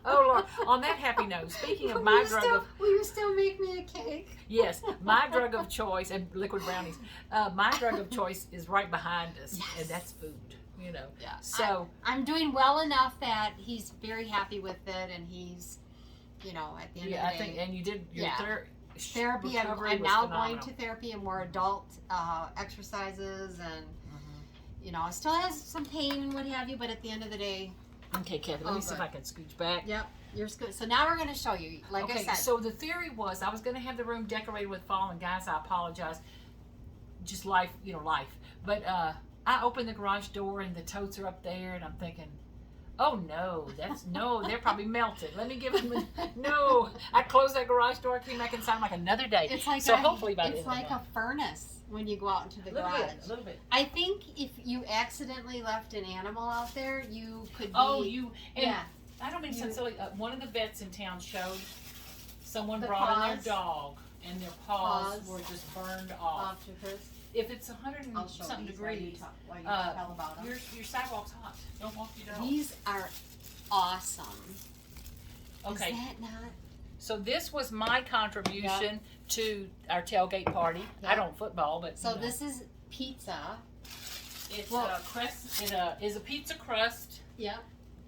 Oh, Lord. On that happy note, speaking of my drug will you still make me a cake? Yes, my drug of choice, and liquid brownies, my drug of choice is right behind us, and that's food, you know. Yeah. So I'm doing well enough that he's very happy with it, and he's, you know, at the end of the day. I think, and you did your therapy. I'm now going to therapy and more adult exercises, and you know, I still has some pain and what have you, but at the end of the day. Okay, Kathy, let me see if I can scooch back. Yep, you're good. So now we're going to show you, like I said. So the theory was I was going to have the room decorated with fall, and guys, I apologize. Just life, you know, life. But I opened the garage door, and the totes are up there, and I'm thinking, oh no, they're probably melted. Let me give them no. I closed that garage door, came back inside like another day. It's like hopefully by the end it's like a furnace when you go out into the garage. A little bit. I think if you accidentally left an animal out there, you could be. Oh, you. And yeah. I don't mean to sound silly. One of the vets in town showed someone brought in their dog, and their paws were just burned off. If it's 100 and something degrees, while you tell about them. your sidewalk's hot. Don't walk your dog. These are awesome. Okay. Is that not? So this was my contribution to our tailgate party. Yep. I don't football, but so this is pizza. It's a crust. It is a pizza crust. Yep.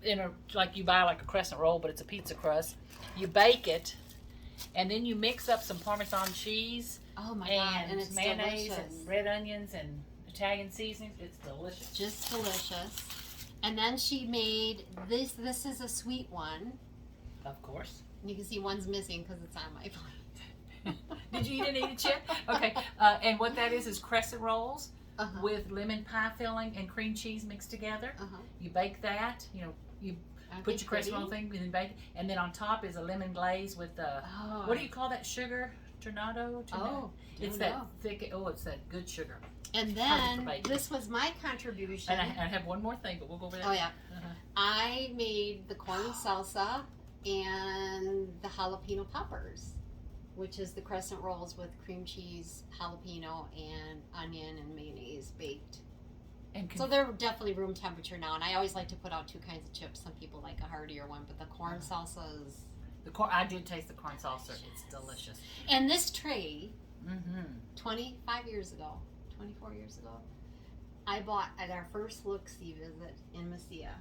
In a like you buy like a crescent roll, but it's a pizza crust. You bake it, and then you mix up some Parmesan cheese. Oh my God! And it's mayonnaise delicious. and red onions and Italian seasonings. It's delicious. Just delicious. And then she made this. This is a sweet one. Of course. You can see one's missing because it's on my plate. Did you eat it yet? Okay. And what that is crescent rolls with lemon pie filling and cream cheese mixed together. You bake that. You know, you put your crescent roll thing and then bake it. And then on top is a lemon glaze with what do you call that sugar? Tornado. Oh, it's that thick. Oh, it's that good sugar. And then this was my contribution. And I have one more thing, but we'll go over that. Oh yeah, I made the corn salsa and the jalapeno poppers, which is the crescent rolls with cream cheese, jalapeno, and onion and mayonnaise baked. And so they're definitely room temperature now. And I always like to put out two kinds of chips. Some people like a heartier one, but the corn salsa is. The corn. I did taste the corn salsa. It's delicious. And this tray, 25 years ago, 24 years ago, I bought at our first look-see visit in Mesilla.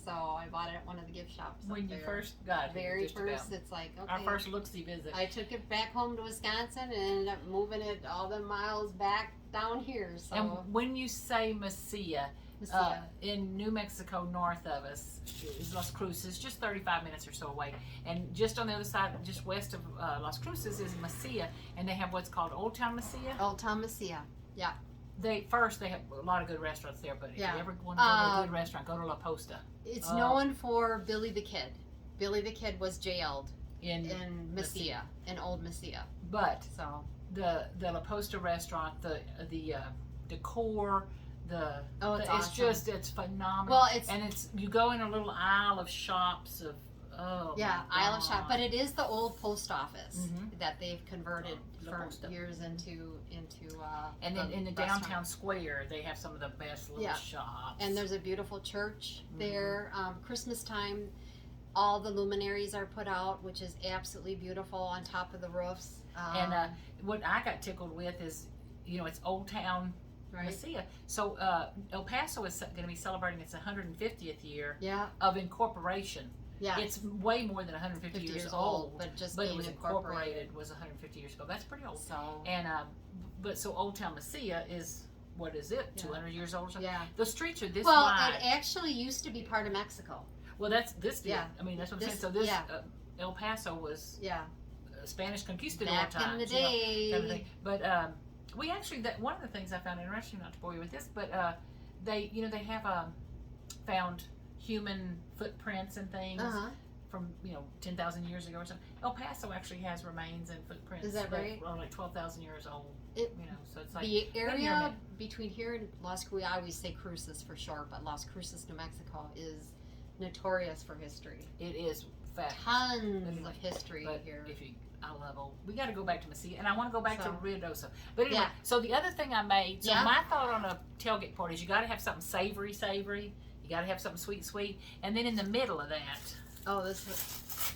So I bought it at one of the gift shops. When you first got it, very first, it's like okay. Our first look-see visit. I took it back home to Wisconsin and ended up moving it all the miles back down here. So. And when you say Mesilla, in New Mexico, north of us, is Las Cruces, just 35 minutes or so away. And just on the other side, just west of Las Cruces is Mesilla, and they have what's called Old Town Mesilla. Old Town Mesilla, yeah. They have a lot of good restaurants there, but if you ever want to go to a good restaurant, go to La Posta. It's known for Billy the Kid. Billy the Kid was jailed in Mesilla, in Old Mesilla. But the La Posta restaurant, the decor, it's phenomenal. Well, you go in a little aisle of shops of aisle of shop, but it is the old post office that they've converted for years into and then in the downtown square they have some of the best little shops. And there's a beautiful church there. Christmas time, all the luminaries are put out, which is absolutely beautiful on top of the roofs. And what I got tickled with is, it's Old Town Mesilla. So El Paso is going to be celebrating its 150th year of incorporation. Yeah, it's way more than 150 years old, but it was incorporated was 150 years ago. That's pretty old. So so Old Town Mesilla is, what is it? 200 years old or something? Yeah. The streets are this wide. It actually used to be part of Mexico. Well, that's this. Yeah. I mean, that's what I'm saying. So this El Paso was Spanish conquistador times. Back in the day. Kind of thing. But we actually one of the things I found interesting, not to bore you with this, but they have found human footprints and things from 10,000 years ago or something. El Paso actually has remains and footprints. Is that right? Are like 12,000 years old. So it's like the area between here and Las Cruces. I always say Cruces for short, but Las Cruces, New Mexico, is notorious for history. It is tons of history here. We got to go back to Mesilla, and I want to go back to Ruidoso. But anyway, so the other thing I made. So my thought on a tailgate party is you got to have something savory. You got to have something sweet, and then in the middle of that.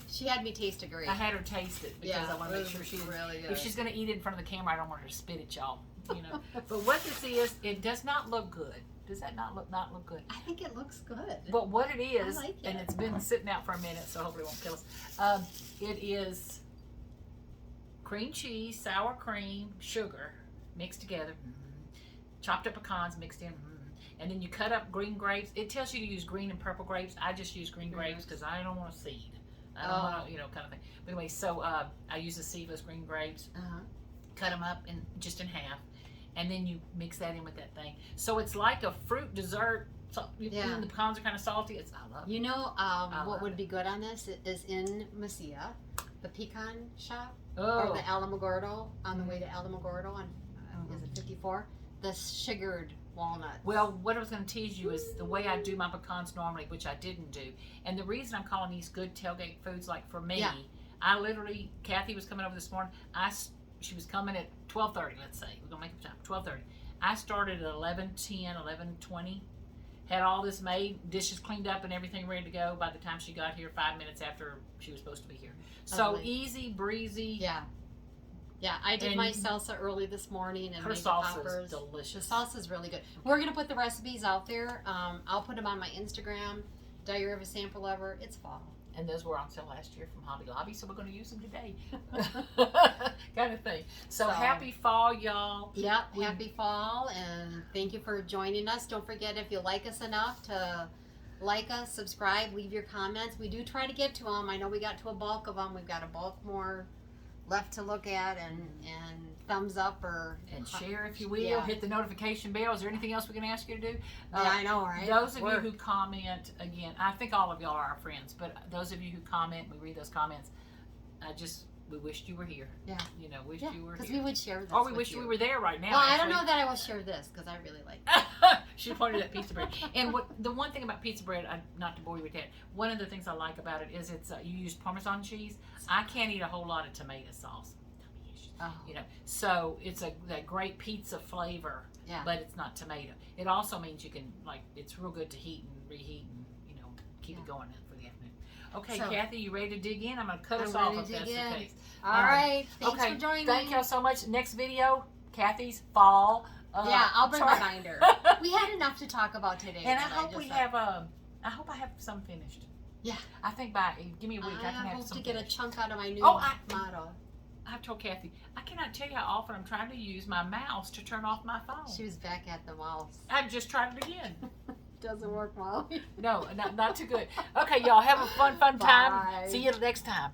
She had me taste it great. I had her taste it because I want to make sure she's really good. If she's going to eat it in front of the camera, I don't want her to spit at y'all. But what this is, it does not look good. Does that not look good? I think it looks good. But what it is, and it's been sitting out for a minute, so hopefully it won't kill us. It is cream cheese, sour cream, sugar mixed together, chopped up pecans mixed in. And then you cut up green grapes. It tells you to use green and purple grapes. I just use green grapes because I don't want a seed. I don't want to, kind of thing. But anyway, so I use the seedless green grapes. Cut them up just in half, and then you mix that in with that thing. So it's like a fruit dessert. So the pecans are kind of salty. I love it. What would be good on this is in Mesilla, the pecan shop, or the Alamogordo on the way to Alamogordo on is it 54? The sugared walnuts. Well, what I was going to tease you is the way I do my pecans normally, which I didn't do. And the reason I'm calling these good tailgate foods, like for me, I literally, Kathy was coming over this morning. She was coming at 12:30, let's say. We're going to make it time. 12:30. I started at 11:10, 11:20. Had all this made, dishes cleaned up and everything ready to go by the time she got here 5 minutes after she was supposed to be here. So easy, breezy. Yeah, I did my salsa early this morning and her made salsa the poppers. Is delicious. The salsa is really good. We're going to put the recipes out there. I'll put them on my Instagram, Diary of a Sample Lover. It's fall. And those were on sale last year from Hobby Lobby, so we're going to use them today. Kind of thing. So happy fall, y'all. Yep, happy fall, and thank you for joining us. Don't forget, if you like us enough, to like us, subscribe, leave your comments. We do try to get to them. I know we got to a bulk of them. We've got a bulk more left to look at, and thumbs up and share if you will. Hit the notification bell. Is there anything else we can ask you to do? I know, right? Those of you who comment, again, I think all of y'all are our friends, but those of you who comment, we read those comments. we wished you were here. Yeah. You know, wished Yeah, you were because here. we would share this. Or we with wish you. we were there right now. Well, I don't actually. know that I will share this because I really like it. She pointed at pizza bread. And the one thing about pizza bread, not to bore you with that, one of the things I like about it is it's you use Parmesan cheese. I can't eat a whole lot of tomato sauce. Oh. You know, so it's that great pizza flavor, Yeah. but it's not tomato. It also means you can, like, it's real good to heat and reheat and, you know, keep it going for the afternoon. Okay, So, Kathy, you ready to dig in? I'm going to cut us I'm off ready if to that's dig the in. case. All right. Thanks okay, for joining thank me. y'all so much. Next video, Kathy's fall. Yeah, I'll bring a chart. binder. We had enough to talk about today. And I but hope just we thought- have I hope I have some finished. Yeah. I think give me a week I can I have hope some to get a finished. chunk out of my new Oh, model. I've told Kathy, I cannot tell you how often I'm trying to use my mouse to turn off my phone. She was back at the mouse. I've just tried it again. Doesn't work, Molly. No, not too good. Okay, y'all have a fun time. Bye. See you next time.